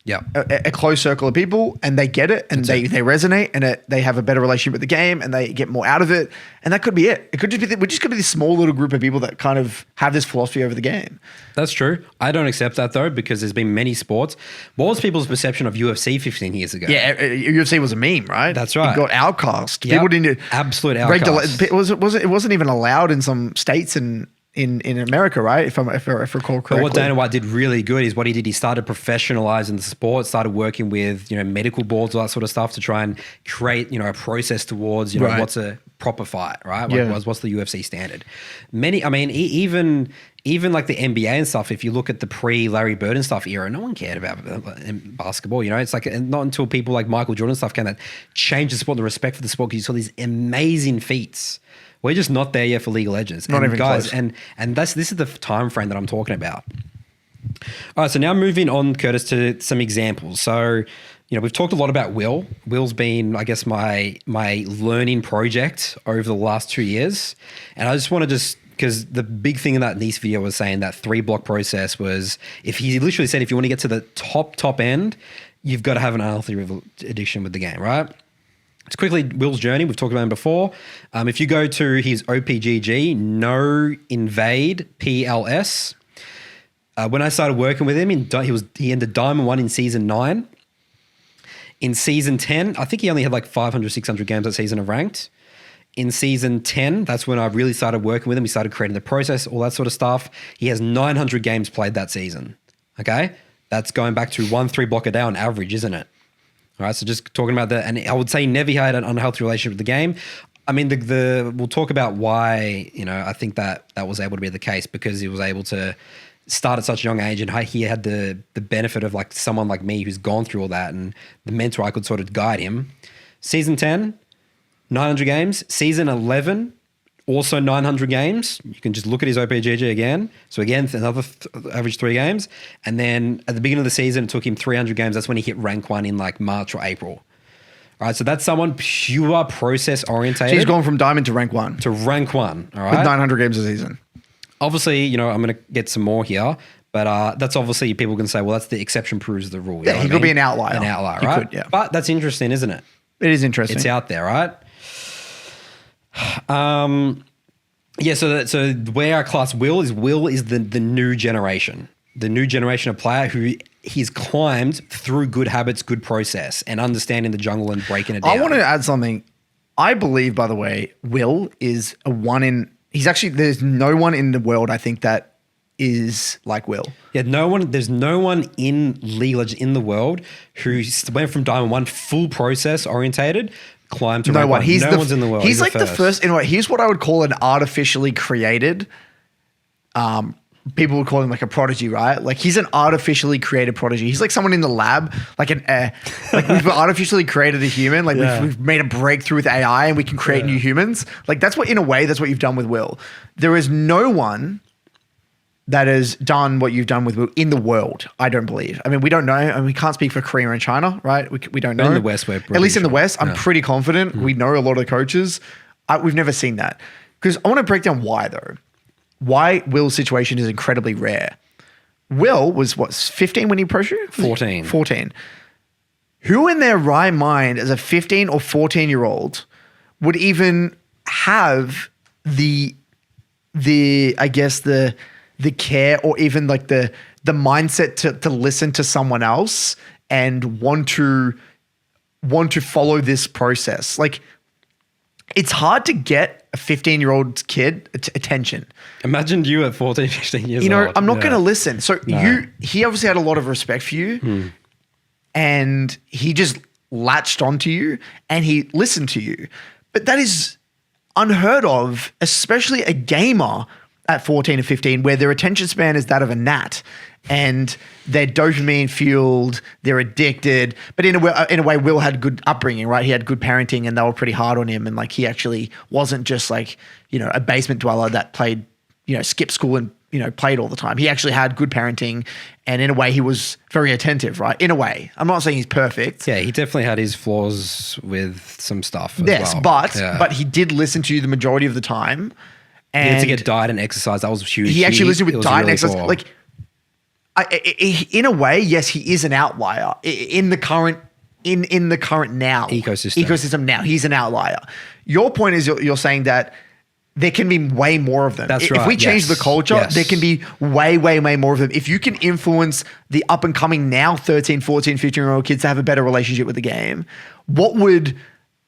Yeah. A close circle of people, and they get it, and they resonate, and they have a better relationship with the game, and they get more out of it, and that could be it. It could just be we just could be this small little group of people that kind of have this philosophy over the game. That's true. I don't accept that though, because there's been many sports. What was people's perception of UFC 15 years ago? Yeah, UFC was a meme, right? That's right. It got outcast. Yep. People didn't Absolute outcast. It wasn't even allowed in some states in America, right? If I recall correctly. But what Dana White did really good is what he did. He started professionalizing the sport, started working with medical boards, all that sort of stuff to try and create a process towards Right. what's a proper fight, right? Yeah. What's the UFC standard? Even like the NBA and stuff. If you look at the pre-Larry Bird and stuff era, no one cared about basketball. It's like not until people like Michael Jordan and stuff came that changed the sport, the respect for the sport, because you saw these amazing feats. We're just not there yet for League of Legends. Not even guys, close. And this is the time frame that I'm talking about. All right, so now moving on, Curtis, to some examples. So, we've talked a lot about Will. Will's been, I guess, my learning project over the last 2 years. And I just want to because the big thing in that Neace video was saying that 3-block process was, he literally said, if you want to get to the top end, you've got to have an unhealthy addiction with the game, right? It's quickly Will's journey. We've talked about him before. If you go to his OPGG, no invade PLS. When I started working with him, he ended Diamond 1 in Season 9. In Season 10, I think he only had like 500, 600 games that season of ranked. In Season 10, that's when I really started working with him. We started creating the process, all that sort of stuff. He has 900 games played that season. Okay? That's going back to 1 3-block a day on average, isn't it? All right, so just talking about that, and I would say he never had an unhealthy relationship with the game. I mean, we'll talk about why, I think that was able to be the case, because he was able to start at such a young age, and he had the benefit of like someone like me who's gone through all that, and the mentor I could sort of guide him. Season 10, 900 games. Season 11, also 900 games. You can just look at his OPGG again. So again, another average 3 games. And then at the beginning of the season, it took him 300 games. That's when he hit rank 1 in like March or April. All right, so that's someone pure process orientated. So he's gone from Diamond to rank 1. to rank 1. All right. With 900 games a season. Obviously, I'm going to get some more here, but that's obviously people can say, well, that's the exception proves the rule. You Yeah, know he what could I be mean? an outlier. An outlier, He right? could, yeah. But that's interesting, isn't it? It is interesting. It's out there, right? So where our class Will is the new generation. The new generation of player who he's climbed through good habits, good process, and understanding the jungle and breaking it down. I want to add something. I believe, by the way, Will is there's no one in the world, I think, that is like Will. Yeah, there's no one in League of Legends in the world who went from Diamond 1 full process orientated, climbed to rank 1. No one's in the world. He's like the first. Here's what I would call an artificially created. People would call him like a prodigy, right? Like he's an artificially created prodigy. He's like someone in the lab, like we've artificially created a human. Like we've made a breakthrough with AI and we can create new humans. Like that's what you've done with Will. There is no one that has done what you've done with Will in the world, I don't believe. I mean, we don't know. I mean, we can't speak for Korea and China, right? We don't know. In the West, we're at least in the sure. West, I'm pretty confident. We know a lot of the coaches. We've never seen that. Because I want to break down why, though. why Will's situation is incredibly rare. Will was 15 when he approached you? 14. 14. Who in their right mind as a 15 or 14-year-old would even have the I guess the care or even like the mindset to listen to someone else and want to follow this process? Like, it's hard to get a 15-year-old kid attention. Imagine you at 14, 15 years old. I'm not going to listen. So No. he obviously had a lot of respect for you, and he just latched onto you and he listened to you. But that is unheard of, especially a gamer at 14 or 15, where their attention span is that of a gnat and they're dopamine fueled, they're addicted. But in a way, Will had good upbringing, right? He had good parenting and they were pretty hard on him. And like, he actually wasn't just like, a basement dweller that played, skipped school and, played all the time. He actually had good parenting, and in a way he was very attentive, right? In a way. I'm not saying he's perfect. Yeah, he definitely had his flaws with some stuff as Yes, well. but he did listen to you the majority of the time. And he had to get diet and exercise. That was huge. He actually listened with was diet and really exercise. poor. Like, in a way, yes, he is an outlier in the current now ecosystem. Now he's an outlier. Your point is you're saying that there can be way more of them. That's If right, we change the culture, yes. there can be way, way, way more of them. If you can influence the up and coming now 13, 14, 15-year-old kids to have a better relationship with the game, what would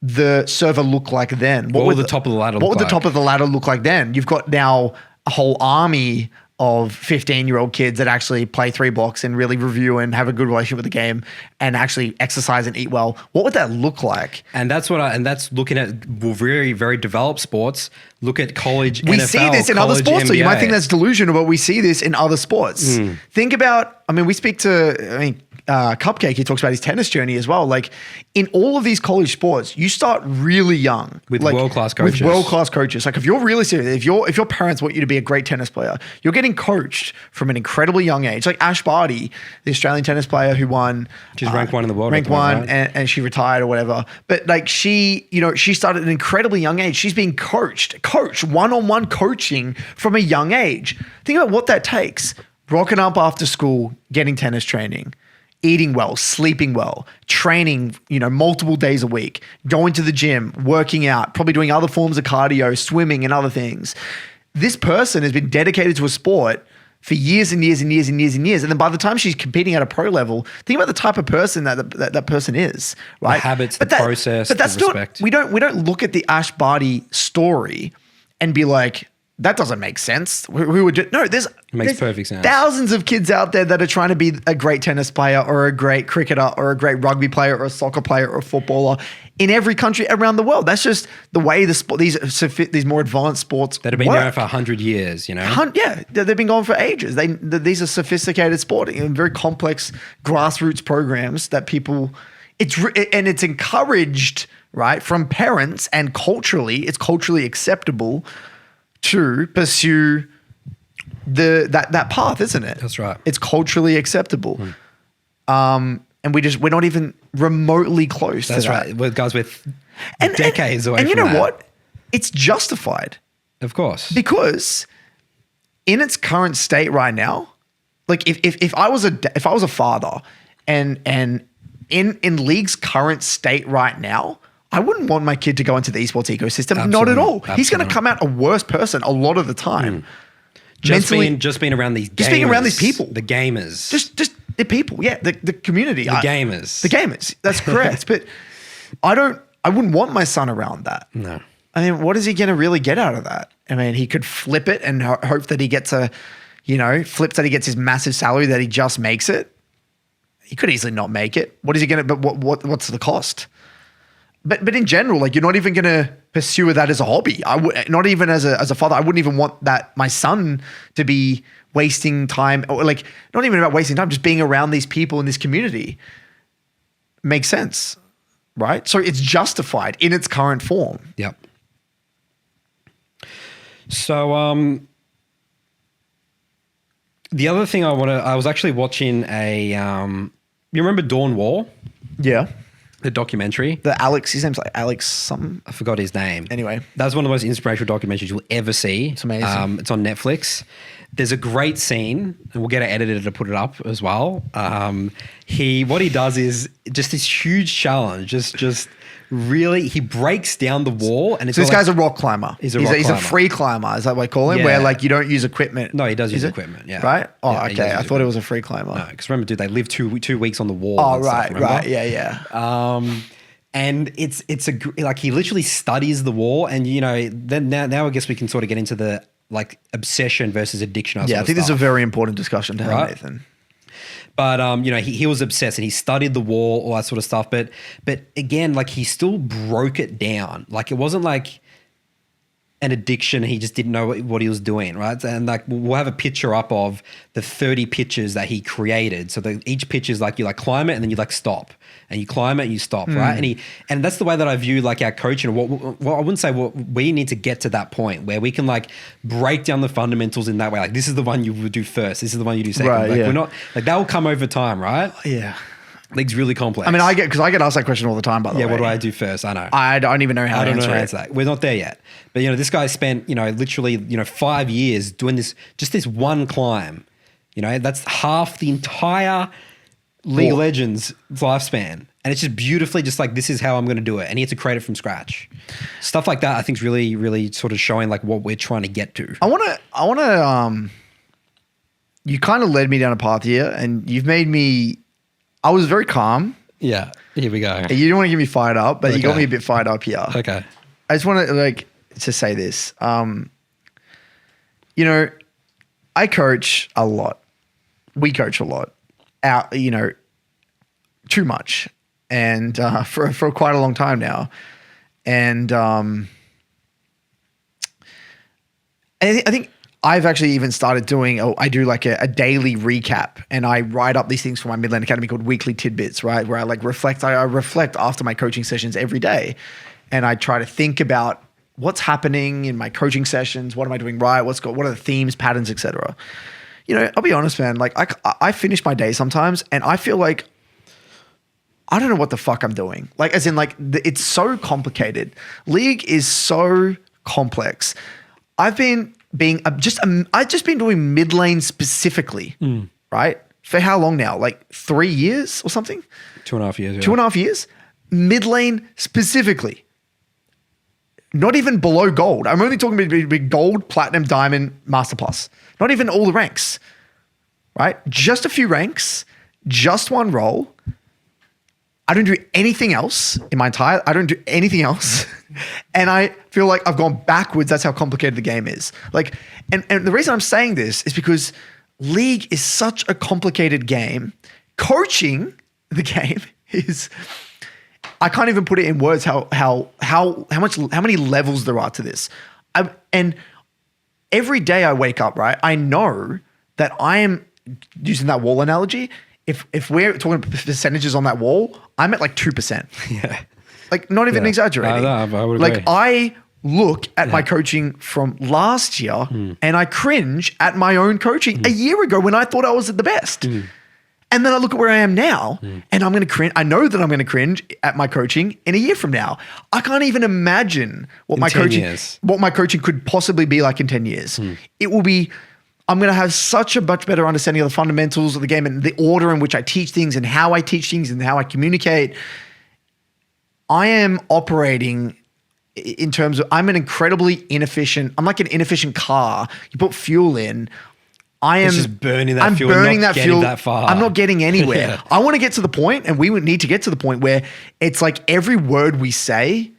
the server look like then? What would the top of the ladder look What would the like? top of the ladder look like then? You've got now a whole army of 15-year-old kids that actually play 3 blocks and really review and have a good relationship with the game and actually exercise and eat well. What would that look like? And that's that's looking at very, very developed sports. Look at college, We NFL, see this in other college, sports, so you might NBA. think that's delusional, but we see this in other sports. Think about, we speak to, Cupcake, he talks about his tennis journey as well. Like, in all of these college sports, you start really young. With like, world-class coaches. With world-class coaches. Like, if you're really serious, if your parents want you to be a great tennis player, you're getting coached from an incredibly young age. Like Ash Barty, the Australian tennis player who won. She's ranked 1 in the world. Ranked at the moment, 1, right? and she retired or whatever. But like, she started at an incredibly young age. She's being coached, one-on-one coaching from a young age. Think about what that takes. Rocking up after school, getting tennis training, eating well, sleeping well, training, multiple days a week, going to the gym, working out, probably doing other forms of cardio, swimming and other things. This person has been dedicated to a sport for years and years and years and years and years. And then by the time she's competing at a pro level, think about the type of person that person is, right? The habits, the process, but that's the respect. We don't look at the Ash Barty story and be like, that doesn't make sense. Who would do? No, there's makes perfect sense. Thousands of kids out there that are trying to be a great tennis player or a great cricketer or a great rugby player or a soccer player or a footballer in every country around the world. That's just the way these more advanced sports that have been work. there for 100 years, Yeah, they've been going for ages. These are sophisticated sporting and very complex grassroots programs that people. It's encouraged, right, from parents, and it's culturally acceptable to pursue that path, isn't it? That's right. It's culturally acceptable. And we're not even remotely close That's to that. right. With guys with decades away from that. And you know what? It's justified. Of course. Because in its current state right now, like if I was a father and in league's current state right now, I wouldn't want my kid to go into the esports ecosystem. Absolutely. Not at all. He's going Absolutely. to come out a worse person a lot of the time. Just being around these gamers. Just being around these people. The gamers. Just the people. Yeah, the community. The gamers. The gamers. That's correct. But I wouldn't want my son around that. No. I mean, what is he going to really get out of that? I mean, he could flip it and hope that he gets flips that he gets his massive salary, that he just makes it. He could easily not make it. What is he going to, but what's the cost? But in general, like, you're not even going to pursue that as a hobby. Not even as a father. I wouldn't even want that my son to be wasting time, or like, not even about wasting time, just being around these people in this community. Makes sense, right? So it's justified in its current form. Yep. So the other thing I was actually watching you remember Dawn Wall? Yeah. The documentary. The Alex, his name's like Alex something. I forgot his name. Anyway. That's one of the most inspirational documentaries you'll ever see. It's amazing. It's on Netflix. There's a great scene, and we'll get an editor to put it up as well. What he does is just this huge challenge, just really, he breaks down the wall. And it's So this all guy's a rock climber. He's a free climber. Is that what I call him? Yeah. Where like you don't use equipment. No, he does use Is it? equipment. Yeah. Right? Oh, Yeah, he okay. does I use thought it was a free climber. No, because remember, dude, they live 2 weeks on the wall. Oh, and stuff, right, remember? right. Yeah. And like he literally studies the wall, and then now I guess we can sort of get into the like obsession versus addiction. Yeah, I think this is a very important discussion to have, Right? Nathan. But he was obsessed, and he studied the wall, all that sort of stuff. But again, like he still broke it down. Like it wasn't like an addiction. He just didn't know what he was doing, right? And like we'll have a picture up of the 30 pitches that he created. So each pitch is like you like climb it and then you like stop, and you climb it and you stop, right? And that's the way that I view like our coaching. What I wouldn't say we need to get to that point where we can like break down the fundamentals in that way. Like this is the one you would do first. This is the one you do second. Right, like yeah. we're not like that will come over time, right? Yeah. League's really complex. I mean, I get asked that question all the time, by the way. Yeah, what do I do first? I know. I don't even know how I to don't know answer how to it. answer that. We're not there yet. But this guy spent, literally, 5 years doing this one climb. That's half the entire League of Legends lifespan. And it's just beautifully just like, this is how I'm going to do it. And he had to create it from scratch. Stuff like that, I think is really, really sort of showing like what we're trying to get to. I want to, you kind of led me down a path here, and you've made me, I was very calm. Yeah, here we go. You didn't want to get me fired up, but you got Okay. me a bit fired up here. Okay. I just want to say this. I coach a lot. We coach a lot. Too much, and for quite a long time now. And I think I've actually even started doing. I do like a daily recap, and I write up these things for my Midland Academy called Weekly Tidbits, right? Where I like reflect. I reflect after my coaching sessions every day, and I try to think about what's happening in my coaching sessions. What am I doing right? What are the themes, patterns, etc. I'll be honest, man. Like I finish my day sometimes, and I feel like I don't know what the fuck I'm doing. Like, as in, like, it's so complicated. League is so complex. I've been I've just been doing mid lane specifically, right? For how long now? Like 3 years or something? 2.5 years. Yeah. 2.5 years? Mid lane specifically. Not even below gold. I'm only talking about gold, platinum, diamond, master plus. Not even all the ranks, right? Just a few ranks, just one role. I don't do anything else I don't do anything else. And I feel like I've gone backwards. That's how complicated the game is. Like, and the reason I'm saying this is because League is such a complicated game. Coaching the game is, I can't even put it in words how many levels there are to this. And every day I wake up, right, I know that I am, using that wall analogy, if we're talking percentages on that wall, I'm at like 2%. Yeah. Like, not even exaggerating. I would like, agree. I look at my coaching from last year and I cringe at my own coaching a year ago when I thought I was at the best. And then I look at where I am now and I'm going to cringe. I know that I'm going to cringe at my coaching in a year from now. I can't even imagine what my 10 years. coaching could possibly be like in 10 years. It will be, I'm going to have such a much better understanding of the fundamentals of the game and the order in which I teach things and how I teach things and how I communicate. I am operating in terms of, I'm like an inefficient car. You put fuel in. It's just burning that fuel, burning not that getting fuel. that far. I'm not getting anywhere. Yeah. I want to get to the point, and we would need to get to the point where it's like every word we say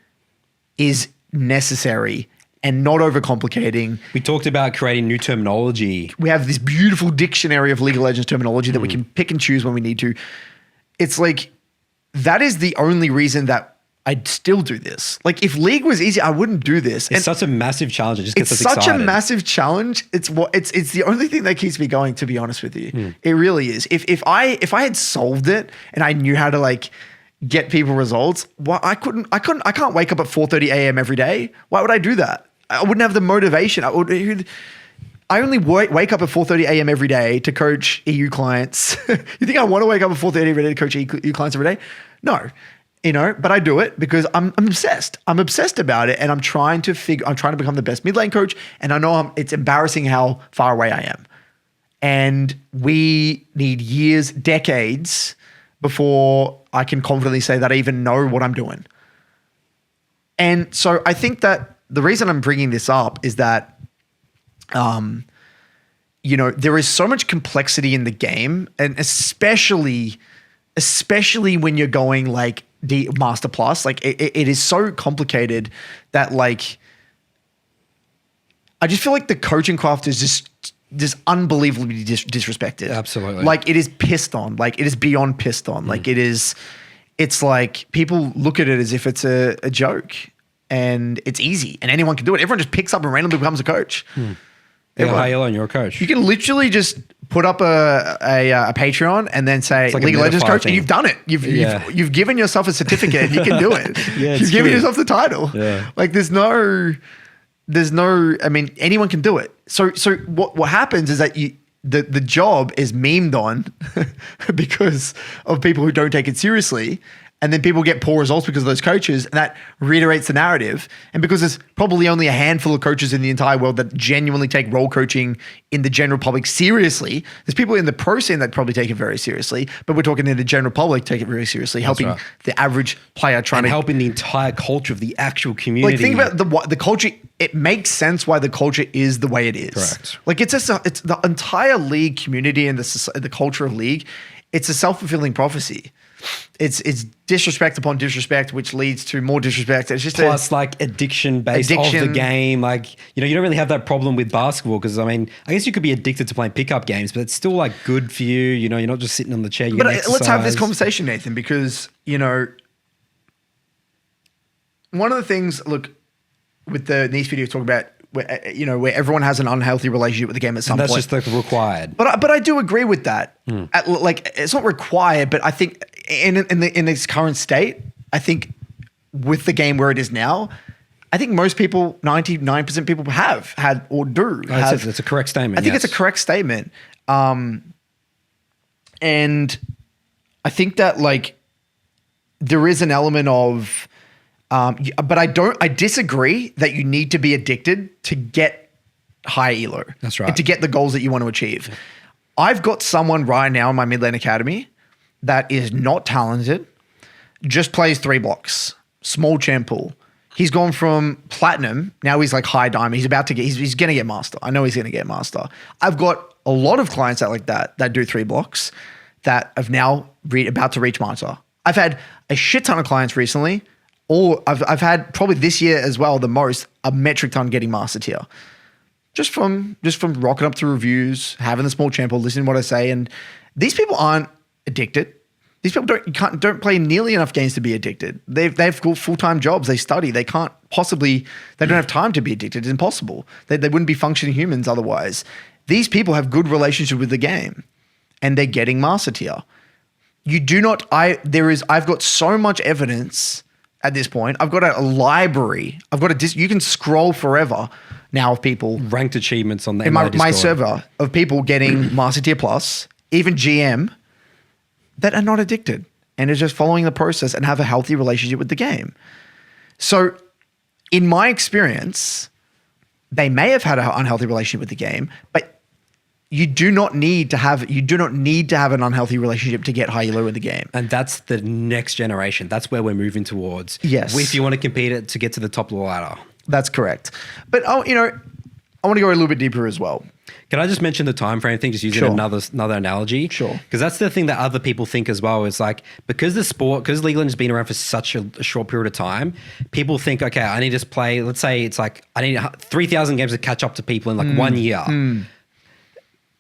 is necessary and not overcomplicating. We talked about creating new terminology. We have this beautiful dictionary of League of Legends terminology that we can pick and choose when we need to. It's like, that is the only reason that I'd still do this. Like, if League was easy, I wouldn't do this. It's such a massive challenge. It just gets It's us such excited. a massive challenge. It's the only thing that keeps me going, to be honest with you. It really is. If I had solved it and I knew how to like get people results, well, I can't wake up at 4:30 a.m. every day. Why would I do that? I wouldn't have the motivation. I only wake up at 4:30 a.m. every day to coach EU clients. You think I want to wake up at 4:30 every day to coach EU clients every day? No. but I do it because I'm obsessed. I'm obsessed about it, and I'm trying to become the best mid lane coach. And I know it's embarrassing how far away I am. And we need years, decades before I can confidently say that I even know what I'm doing. And so I think that the reason I'm bringing this up is that, there is so much complexity in the game, and especially when you're going like Master Plus, like it is so complicated that like, I just feel like the coaching craft is just unbelievably disrespected. Absolutely. Like it is pissed on, like it is beyond pissed on. Like it's like people look at it as if it's a joke and it's easy and anyone can do it. Everyone just picks up and randomly becomes a coach. Yeah, hi, Elon, you're a coach. You can literally just put up a Patreon and then say like League of Legends coach, thing. and you've done it. You've given yourself a certificate and you can do it. You've given yourself the title. Yeah. Like there's no, I mean, anyone can do it. So what happens is that the job is memed on because of people who don't take it seriously. And then people get poor results because of those coaches, and that reiterates the narrative. And because there's probably only a handful of coaches in the entire world that genuinely take role coaching in the general public seriously, there's people in the pro scene that probably take it very seriously, but we're talking in the general public take it very seriously, helping the average player helping the entire culture of the actual community. Like think about the culture. It makes sense why the culture is the way it is. Correct. Like it's the entire league community and the culture of league. It's a self-fulfilling prophecy. It's disrespect upon disrespect, which leads to more disrespect. It's just plus like addiction based off the game. Like, you don't really have that problem with basketball because, I mean, I guess you could be addicted to playing pickup games, but it's still like good for you. You're not just sitting on the chair. But let's have this conversation, Nathan, because, one of the things, look, with the Neace video, talk about where everyone has an unhealthy relationship with the game at some point. That's just like required. But I do agree with that. Like it's not required, but I think in its current state, I think with the game where it is now, I think most people, 99% of people have had or do. That's a correct statement. I think it's a correct statement. And I think that like there is an element of, but I disagree that you need to be addicted to get high elo. That's right. And to get the goals that you want to achieve. I've got someone right now in my mid lane academy that is not talented, just plays 3 blocks, small champ pool. He's gone from platinum, now he's like high diamond. He's going to get master. I know he's going to get master. I've got a lot of clients that do 3 blocks that have now about to reach master. I've had a shit ton of clients recently. Or I've had probably this year as well, the most, a metric ton getting master tier. Just from rocking up to reviews, having the small champ, listening to what I say. And these people aren't addicted. These people don't play nearly enough games to be addicted. They've full-time jobs. They study. They don't have time to be addicted. It's impossible. They wouldn't be functioning humans otherwise. These people have good relationship with the game and they're getting master tier. I've got so much evidence at this point. I've got a library. You can scroll forever now of people. Ranked achievements on in my server of people getting Master Tier Plus, even GM, that are not addicted and are just following the process and have a healthy relationship with the game. So in my experience, they may have had an unhealthy relationship with the game, but you do not need to have an unhealthy relationship to get high elo in the game. And that's the next generation. That's where we're moving towards. Yes. If you want to compete it to get to the top of the ladder. That's correct. But I want to go a little bit deeper as well. Can I just mention the time frame thing, just using another analogy? Sure. Because that's the thing that other people think as well, is like, because League of Legends has been around for such a short period of time, people think, okay, I need to play, let's say it's like, I need 3,000 games to catch up to people in like 1 year.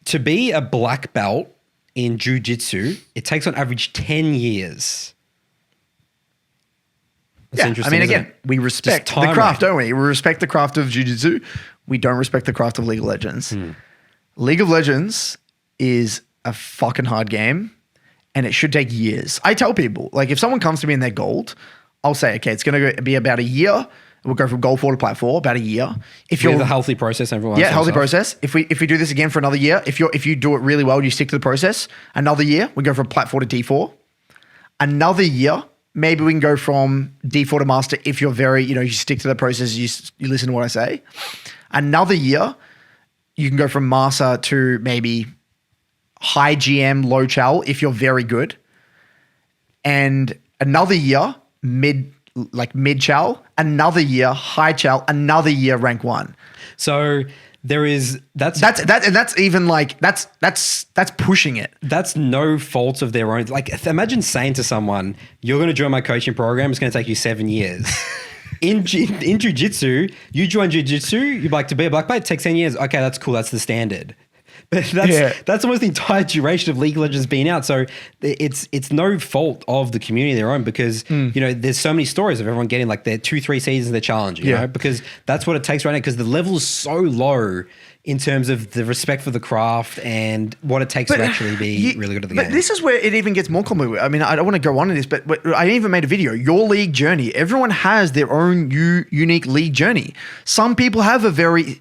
To be a black belt in jiu-jitsu, it takes on average 10 years. That's interesting. I mean, again, we respect the craft, don't we? We respect the craft of jiu-jitsu. We don't respect the craft of League of Legends. League of Legends is a fucking hard game and it should take years. I tell people, like if someone comes to me and they're gold, I'll say, okay, it's going to be about a year. We'll go from gold 4 to plat 4, about a year. If you're the healthy process, everyone. Yeah, healthy process. If we do this again for another year, if you do it really well, you stick to the process. Another year, we go from plat 4 to D4. Another year, maybe we can go from default to master if you're very, you stick to the process, you listen to what I say. Another year, you can go from master to maybe high GM, low chow if you're very good. And another year, mid chow, another year, high chow, another year, rank 1. So there is that's pushing it. That's no fault of their own. Like, imagine saying to someone, "You're going to join my coaching program. It's going to take you 7 years." In jiu-jitsu, you join jiu-jitsu, you'd like to be a black belt, it takes 10 years. Okay, that's cool. That's the standard. But that's almost the entire duration of League of Legends being out. So it's no fault of the community of their own because, there's so many stories of everyone getting like their 2-3 seasons of the challenge, you know, because that's what it takes right now because the level is so low in terms of the respect for the craft and what it takes to actually be really good at the game. But this is where it even gets more complicated. I mean, I don't want to go on in this, but I even made a video, your league journey. Everyone has their own unique league journey. Some people have a very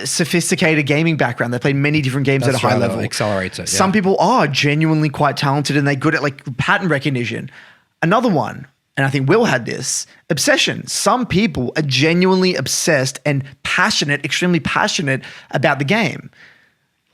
sophisticated gaming background. They play many different games at a high level. Accelerates it. Some people are genuinely quite talented and they're good at like pattern recognition. Another one, and I think Will had this, obsession. Some people are genuinely obsessed and passionate, extremely passionate about the game.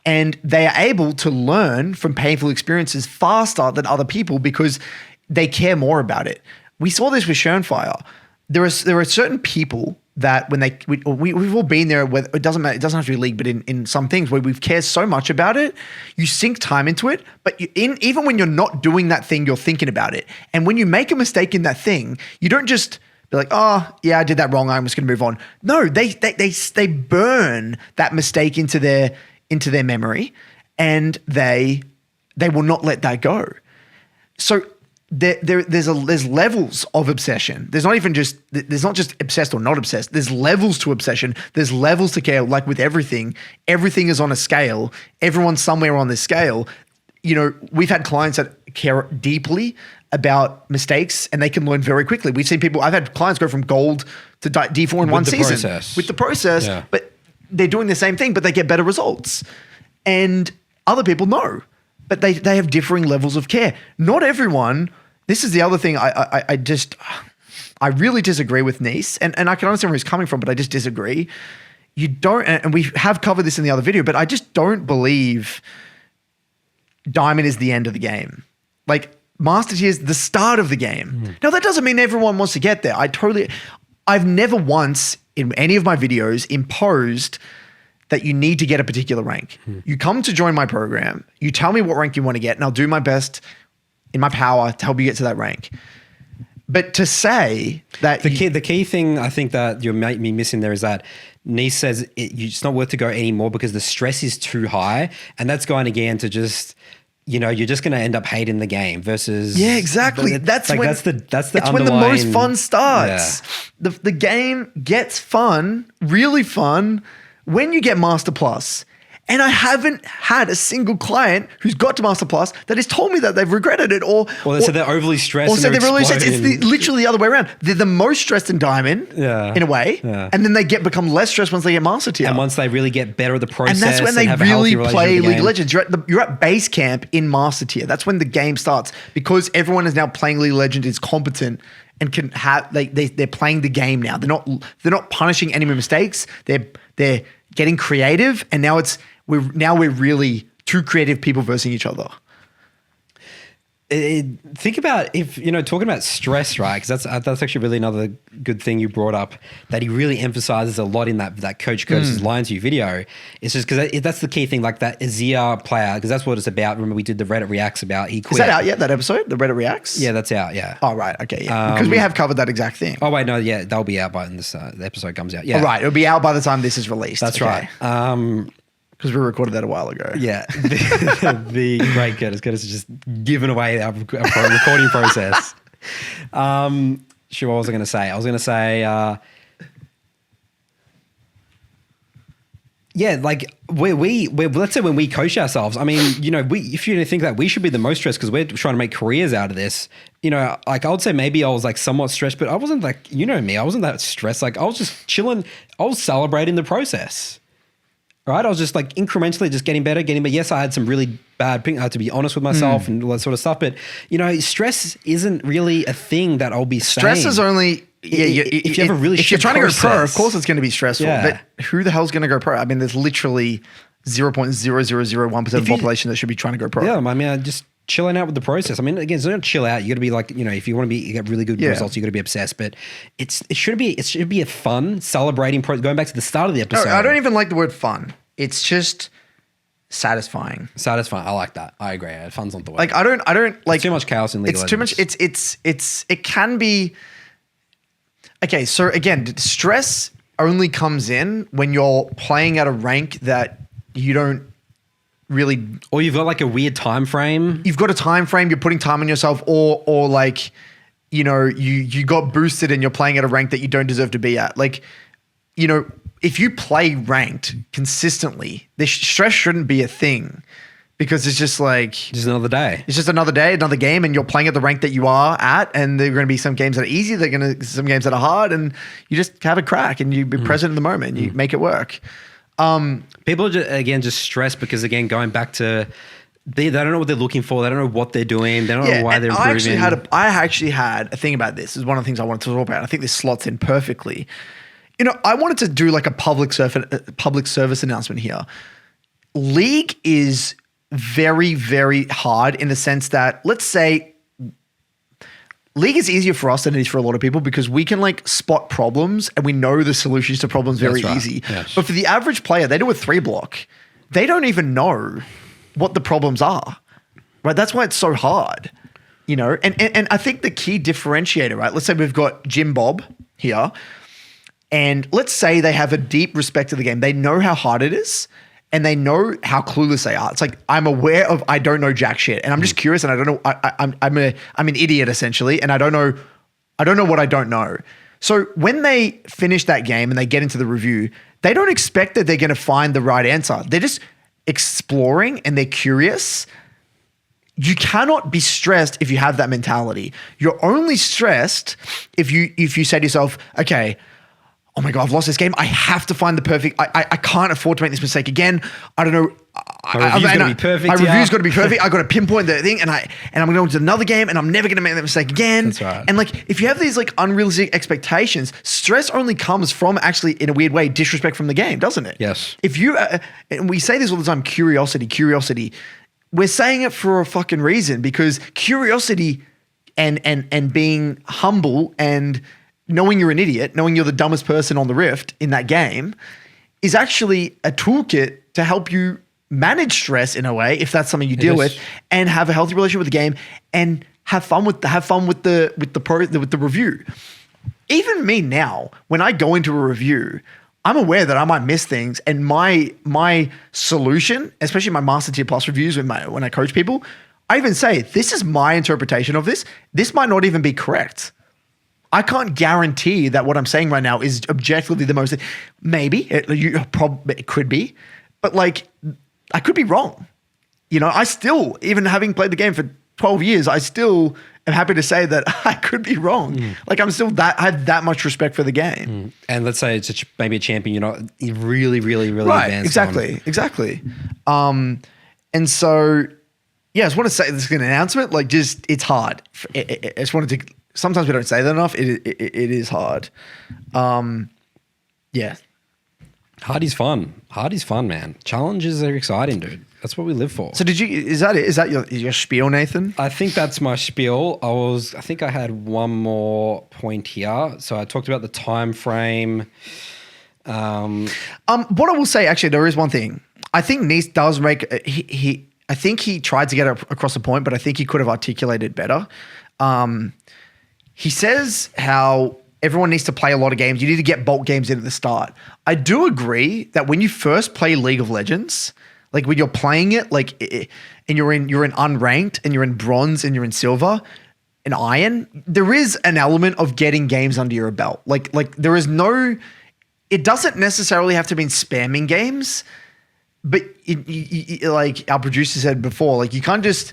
And they are able to learn from painful experiences faster than other people because they care more about it. We saw this with Schönfire. There are certain people that when we've all been there, where it doesn't matter, it doesn't have to be league, but in some things where we've cared so much about it, you sink time into it, but even when you're not doing that thing, you're thinking about it. And when you make a mistake in that thing, you don't just be like, oh yeah, I did that wrong, I'm just gonna move on. No, they burn that mistake into their memory and they will not let that go. So there's levels of obsession. There's not just obsessed or not obsessed. There's levels to obsession. There's levels to care. Like with everything is on a scale. Everyone's somewhere on this scale. We've had clients that care deeply about mistakes and they can learn very quickly. We've seen people, I've had clients go from gold to D4 in one season with the process, but they're doing the same thing, but they get better results. And other people know, but they have differing levels of care. Not everyone. This is the other thing I really disagree with Neace, and I can understand where he's coming from, but I just disagree. You don't, and we have covered this in the other video, but I just don't believe Diamond is the end of the game. Like Master Tier is the start of the game. Now that doesn't mean everyone wants to get there. I've never once in any of my videos imposed that you need to get a particular rank. You come to join my program, you tell me what rank you want to get, and I'll do my best in my power to help you get to that rank. But to say that the key thing I think that you might be missing there is that Neace says it's not worth to go anymore because the stress is too high, and that's going again to just you're just going to end up hating the game versus exactly. That's when the most fun starts. Yeah. The game gets fun, really fun when you get Master Plus. And I haven't had a single client who's got to Master Plus that has told me that they've regretted it or they said they're overly stressed. Or said they're really stressed. It's literally the other way around. They're the most stressed in Diamond in a way. Yeah. And then they become less stressed once they get Master Tier. And once they really get better at the process. And that's when they really play League of Legends. You're at base camp in Master Tier. That's when the game starts because everyone is now playing League of Legends, is competent and can have they're playing the game now. They're not punishing any mistakes. They're getting creative, and now we're really two creative people versus each other. Think about if talking about stress, right? Because that's actually really another good thing you brought up that he really emphasizes a lot in that Coach Curtis's Line to You video. It's just because that's the key thing, like that Azir player, because that's what it's about. Remember we did the Reddit Reacts about he quit. Is that out yet? That episode, the Reddit Reacts? Yeah, that's out. Yeah. Oh right, okay, yeah. Because we have covered that exact thing. Oh wait, no, yeah, they'll be out by when the episode comes out. Yeah. Oh, right, it'll be out by the time this is released. That's right. Because we recorded that a while ago. Yeah. The great Curtis. Curtis is just giving away our recording process. Sure, what was I going to say? I was going to say, like we let's say when we coach ourselves, I mean, if you think that we should be the most stressed because we're trying to make careers out of this, like I would say maybe I was like somewhat stressed, but I wasn't like, me, I wasn't that stressed. Like I was just chilling. I was celebrating the process. right? I was just like incrementally just getting better. Yes, I had some really bad things. I had to be honest with myself and all that sort of stuff. But, stress isn't really a thing that I'll be saying. Stress is only... Yeah, if you have a really if you're shit trying to go pro, process. of course it's going to be stressful. Yeah. But who the hell's going to go pro? I mean, there's literally 0.0001% of the population that should be trying to go pro. Yeah, I mean, just chilling out with the process. I mean, again, it's not chill out. You got to be like, if you want to get really good results, you got to be obsessed. But it should be a fun celebrating process. Going back to the start of the episode, I don't even like the word fun. It's just satisfying. Satisfying. I like that. I agree. Fun's not the word. Like I don't like it's too much chaos in League of Legends. It's too much. It can be. Okay, so again, stress only comes in when you're playing at a rank that you don't really... Or you've got like a weird time frame. You've got a time frame, you're putting time on yourself, or like, you got boosted and you're playing at a rank that you don't deserve to be at. Like, if you play ranked consistently, this stress shouldn't be a thing. Because it's just like... Just another day. It's just another day, another game, and you're playing at the rank that you are at, and there are going to be some games that are easy, some games that are hard, and you just have a crack, and you be present in the moment, you make it work. People are just stressed because, again, going back to... They don't know what they're looking for. They don't know what they're doing. They don't know why they're improving. I actually had a thing about this. This is one of the things I wanted to talk about. I think this slots in perfectly. I wanted to do like a public service announcement here. League is... very, very hard in the sense that, let's say, League is easier for us than it is for a lot of people because we can like spot problems and we know the solutions to problems very easy. Yes. But for the average player, they do a 3-block. They don't even know what the problems are, right? That's why it's so hard, And I think the key differentiator, right? Let's say we've got Jim Bob here, and let's say they have a deep respect of the game. They know how hard it is. And they know how clueless they are. It's like, I'm aware of, I don't know jack shit. And I'm just curious and I don't know, I'm an idiot essentially. And I don't know what I don't know. So when they finish that game and they get into the review, they don't expect that they're going to find the right answer. They're just exploring and they're curious. You cannot be stressed if you have that mentality. You're only stressed if you say to yourself, okay, oh my God, I've lost this game. I have to find the perfect... I can't afford to make this mistake again. I don't know. My review's got to be perfect. My review's got to be perfect. I've got to pinpoint the thing and I'm going to go into another game and I'm never going to make that mistake again. That's right. And like, if you have these like unrealistic expectations, stress only comes from actually, in a weird way, disrespect from the game, doesn't it? Yes. If you... and we say this all the time, curiosity. We're saying it for a fucking reason because curiosity and being humble and... knowing you're an idiot, knowing you're the dumbest person on the Rift in that game is actually a toolkit to help you manage stress in a way, if that's something you deal with, and have a healthy relationship with the game and have fun with the review. Even me now, when I go into a review, I'm aware that I might miss things, and my solution, especially my Master Tier Plus reviews when I coach people, I even say, this is my interpretation of this. This might not even be correct. I can't guarantee that what I'm saying right now is objectively the most. Maybe it could be, but like I could be wrong. I still, even having played the game for 12 years, I still am happy to say that I could be wrong. Like I have that much respect for the game. And let's say it's maybe a champion you're not really, really, really right? advanced. Exactly. And so yeah, I just want to say this is an announcement. Like, just it's hard. I just wanted to. Sometimes we don't say that enough. It is hard. Yeah. Hard is fun, man. Challenges are exciting, dude. That's what we live for. So is that it? Is that your spiel, Nathan? I think that's my spiel. I think I had one more point here. So I talked about the time frame. What I will say, actually, there is one thing. I think Neace does make I think he tried to get across a point, but I think he could have articulated better. He says how everyone needs to play a lot of games. You need to get bulk games in at the start. I do agree that when you first play League of Legends, like when you're playing it, and you're in unranked and you're in bronze and you're in silver and iron, there is an element of getting games under your belt. Like there is no, it doesn't necessarily have to mean spamming games, but like our producer said before, like you can't just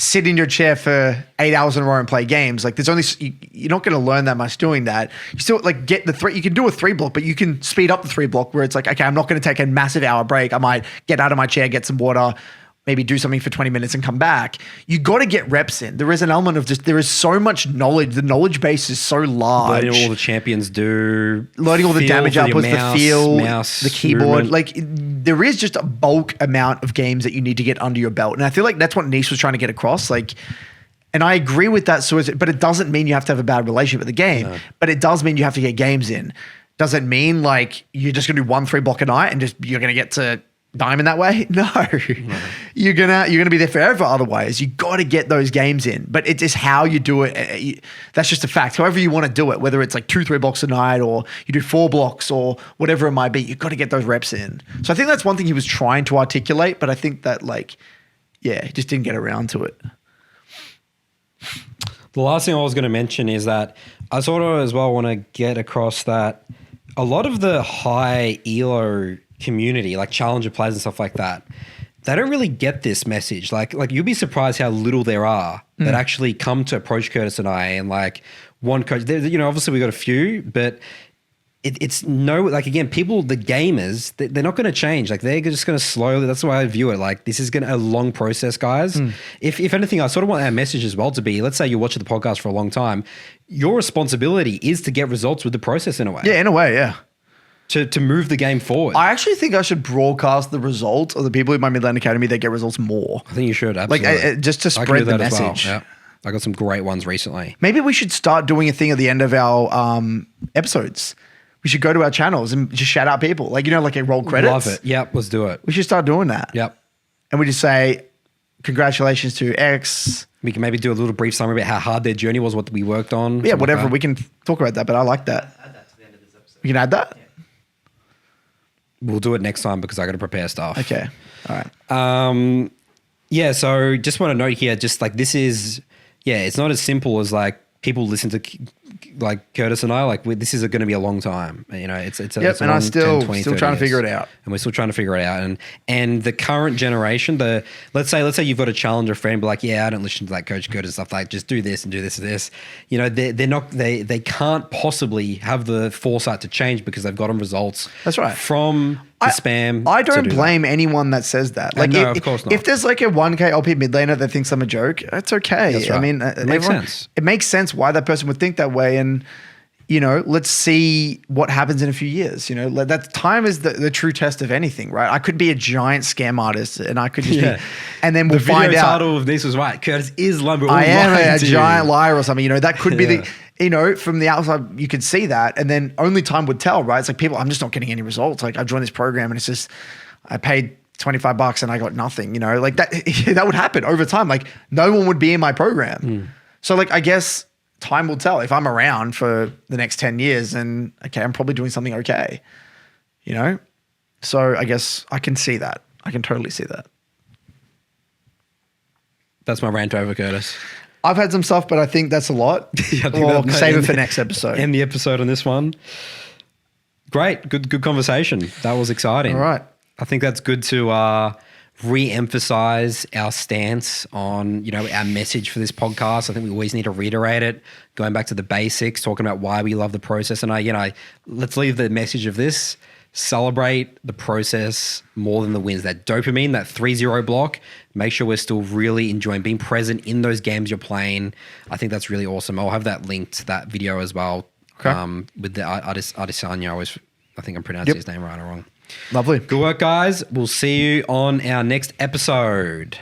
sit in your chair for 8 hours in a row and play games. Like you're not going to learn that much doing that. You still like get the three. You can do a 3 block, but you can speed up the 3 block where it's like, okay, I'm not going to take a massive hour break. I might get out of my chair, get some water, maybe do something for 20 minutes and come back. You got to get reps in. There is an element of there is so much knowledge. The knowledge base is so large. Learning all the champions do. Loading all the damage outputs, the feel, mouse the keyboard. movement. Like there is just a bulk amount of games that you need to get under your belt. And I feel like that's what Neace was trying to get across. Like, and I agree with that. But it doesn't mean you have to have a bad relationship with the game. No. But it does mean you have to get games in. Does it mean like you're just going to do 1 3 block a night and you're going to get to diamond that way? No. You're gonna be there forever otherwise. You got to get those games in, but it's just how you do it. That's just a fact. However you want to do it, whether it's like 2 3 blocks a night or you do 4 blocks or whatever it might be, you got to get those reps in. So I think that's one thing he was trying to articulate, but I think that he just didn't get around to it. The last thing I was going to mention is that I sort of as well want to get across that a lot of the high ELO community, like challenger players and stuff like that, they don't really get this message. Like you'll be surprised how little there are that actually come to approach Curtis and I and like one coach. Obviously we got a few, but it's again, people, the gamers, they're not going to change. Like they're just going to slowly. That's the way I view it. Like this is a long process, guys. If anything, I sort of want our message as well to be, let's say you're watching the podcast for a long time, your responsibility is to get results with the process in a way. Yeah, in a way, yeah. To move the game forward. I actually think I should broadcast the results of the people in my Midland Academy that get results more. I think you should, absolutely. Like just to spread the message. Well. Yeah. I got some great ones recently. Maybe we should start doing a thing at the end of our episodes. We should go to our channels and just shout out people. Like a roll credits. Love it. Yep, let's do it. We should start doing that. Yep. And we just say, congratulations to X. We can maybe do a little brief summary about how hard their journey was, what we worked on. Yeah, whatever. We can talk about that, but I like that. Add that to the end of this episode. We can add that? Yeah. We'll do it next time because I got to prepare stuff. Okay. All right. Yeah. So just want to note here, just like this is, it's not as simple as like people listen to like Curtis and I, like this is going to be a long time. It's and I'm still trying to figure it out. And we're still trying to figure it out. And the current generation, let's say you've got a challenger friend, but like, I don't listen to like Coach Curtis and stuff, like just do this and do this and this. They can't possibly have the foresight to change because they've gotten results. That's right. From the spam. I don't blame anyone that says that. Like, no, of course not. If there's like a 1K LP mid laner that thinks I'm a joke, that's okay. That's right. I mean, it makes sense. It makes sense why that person would think that way. And, let's see what happens in a few years. That time is the true test of anything, right? I could be a giant scam artist and I could just be, and then we'll find out. The title of this was right. Curtis is lumber. I am a giant liar or something. That could be from the outside, you could see that. And then only time would tell, right? It's like people, I'm just not getting any results. Like I joined this program and it's just, I paid $25 and I got nothing, like that would happen over time. Like no one would be in my program. So like, I guess time will tell. If I'm around for the next 10 years and okay, I'm probably doing something okay, So I guess I can see that. I can totally see that. That's my rant over, Curtis. I've had some stuff, but I think that's a lot. We'll save it for next episode. End the episode on this one. Great. Good conversation. That was exciting. All right. I think that's good to re-emphasize our stance on, our message for this podcast. I think we always need to reiterate it, going back to the basics, talking about why we love the process. And let's leave the message of this. Celebrate the process more than the wins. That dopamine, that 3-0 block, make sure we're still really enjoying being present in those games you're playing. I think that's really awesome. I'll have that linked to that video as well. Okay. With the Adesanya. I think I'm pronouncing his name right or wrong. Lovely. Good work, guys. We'll see you on our next episode.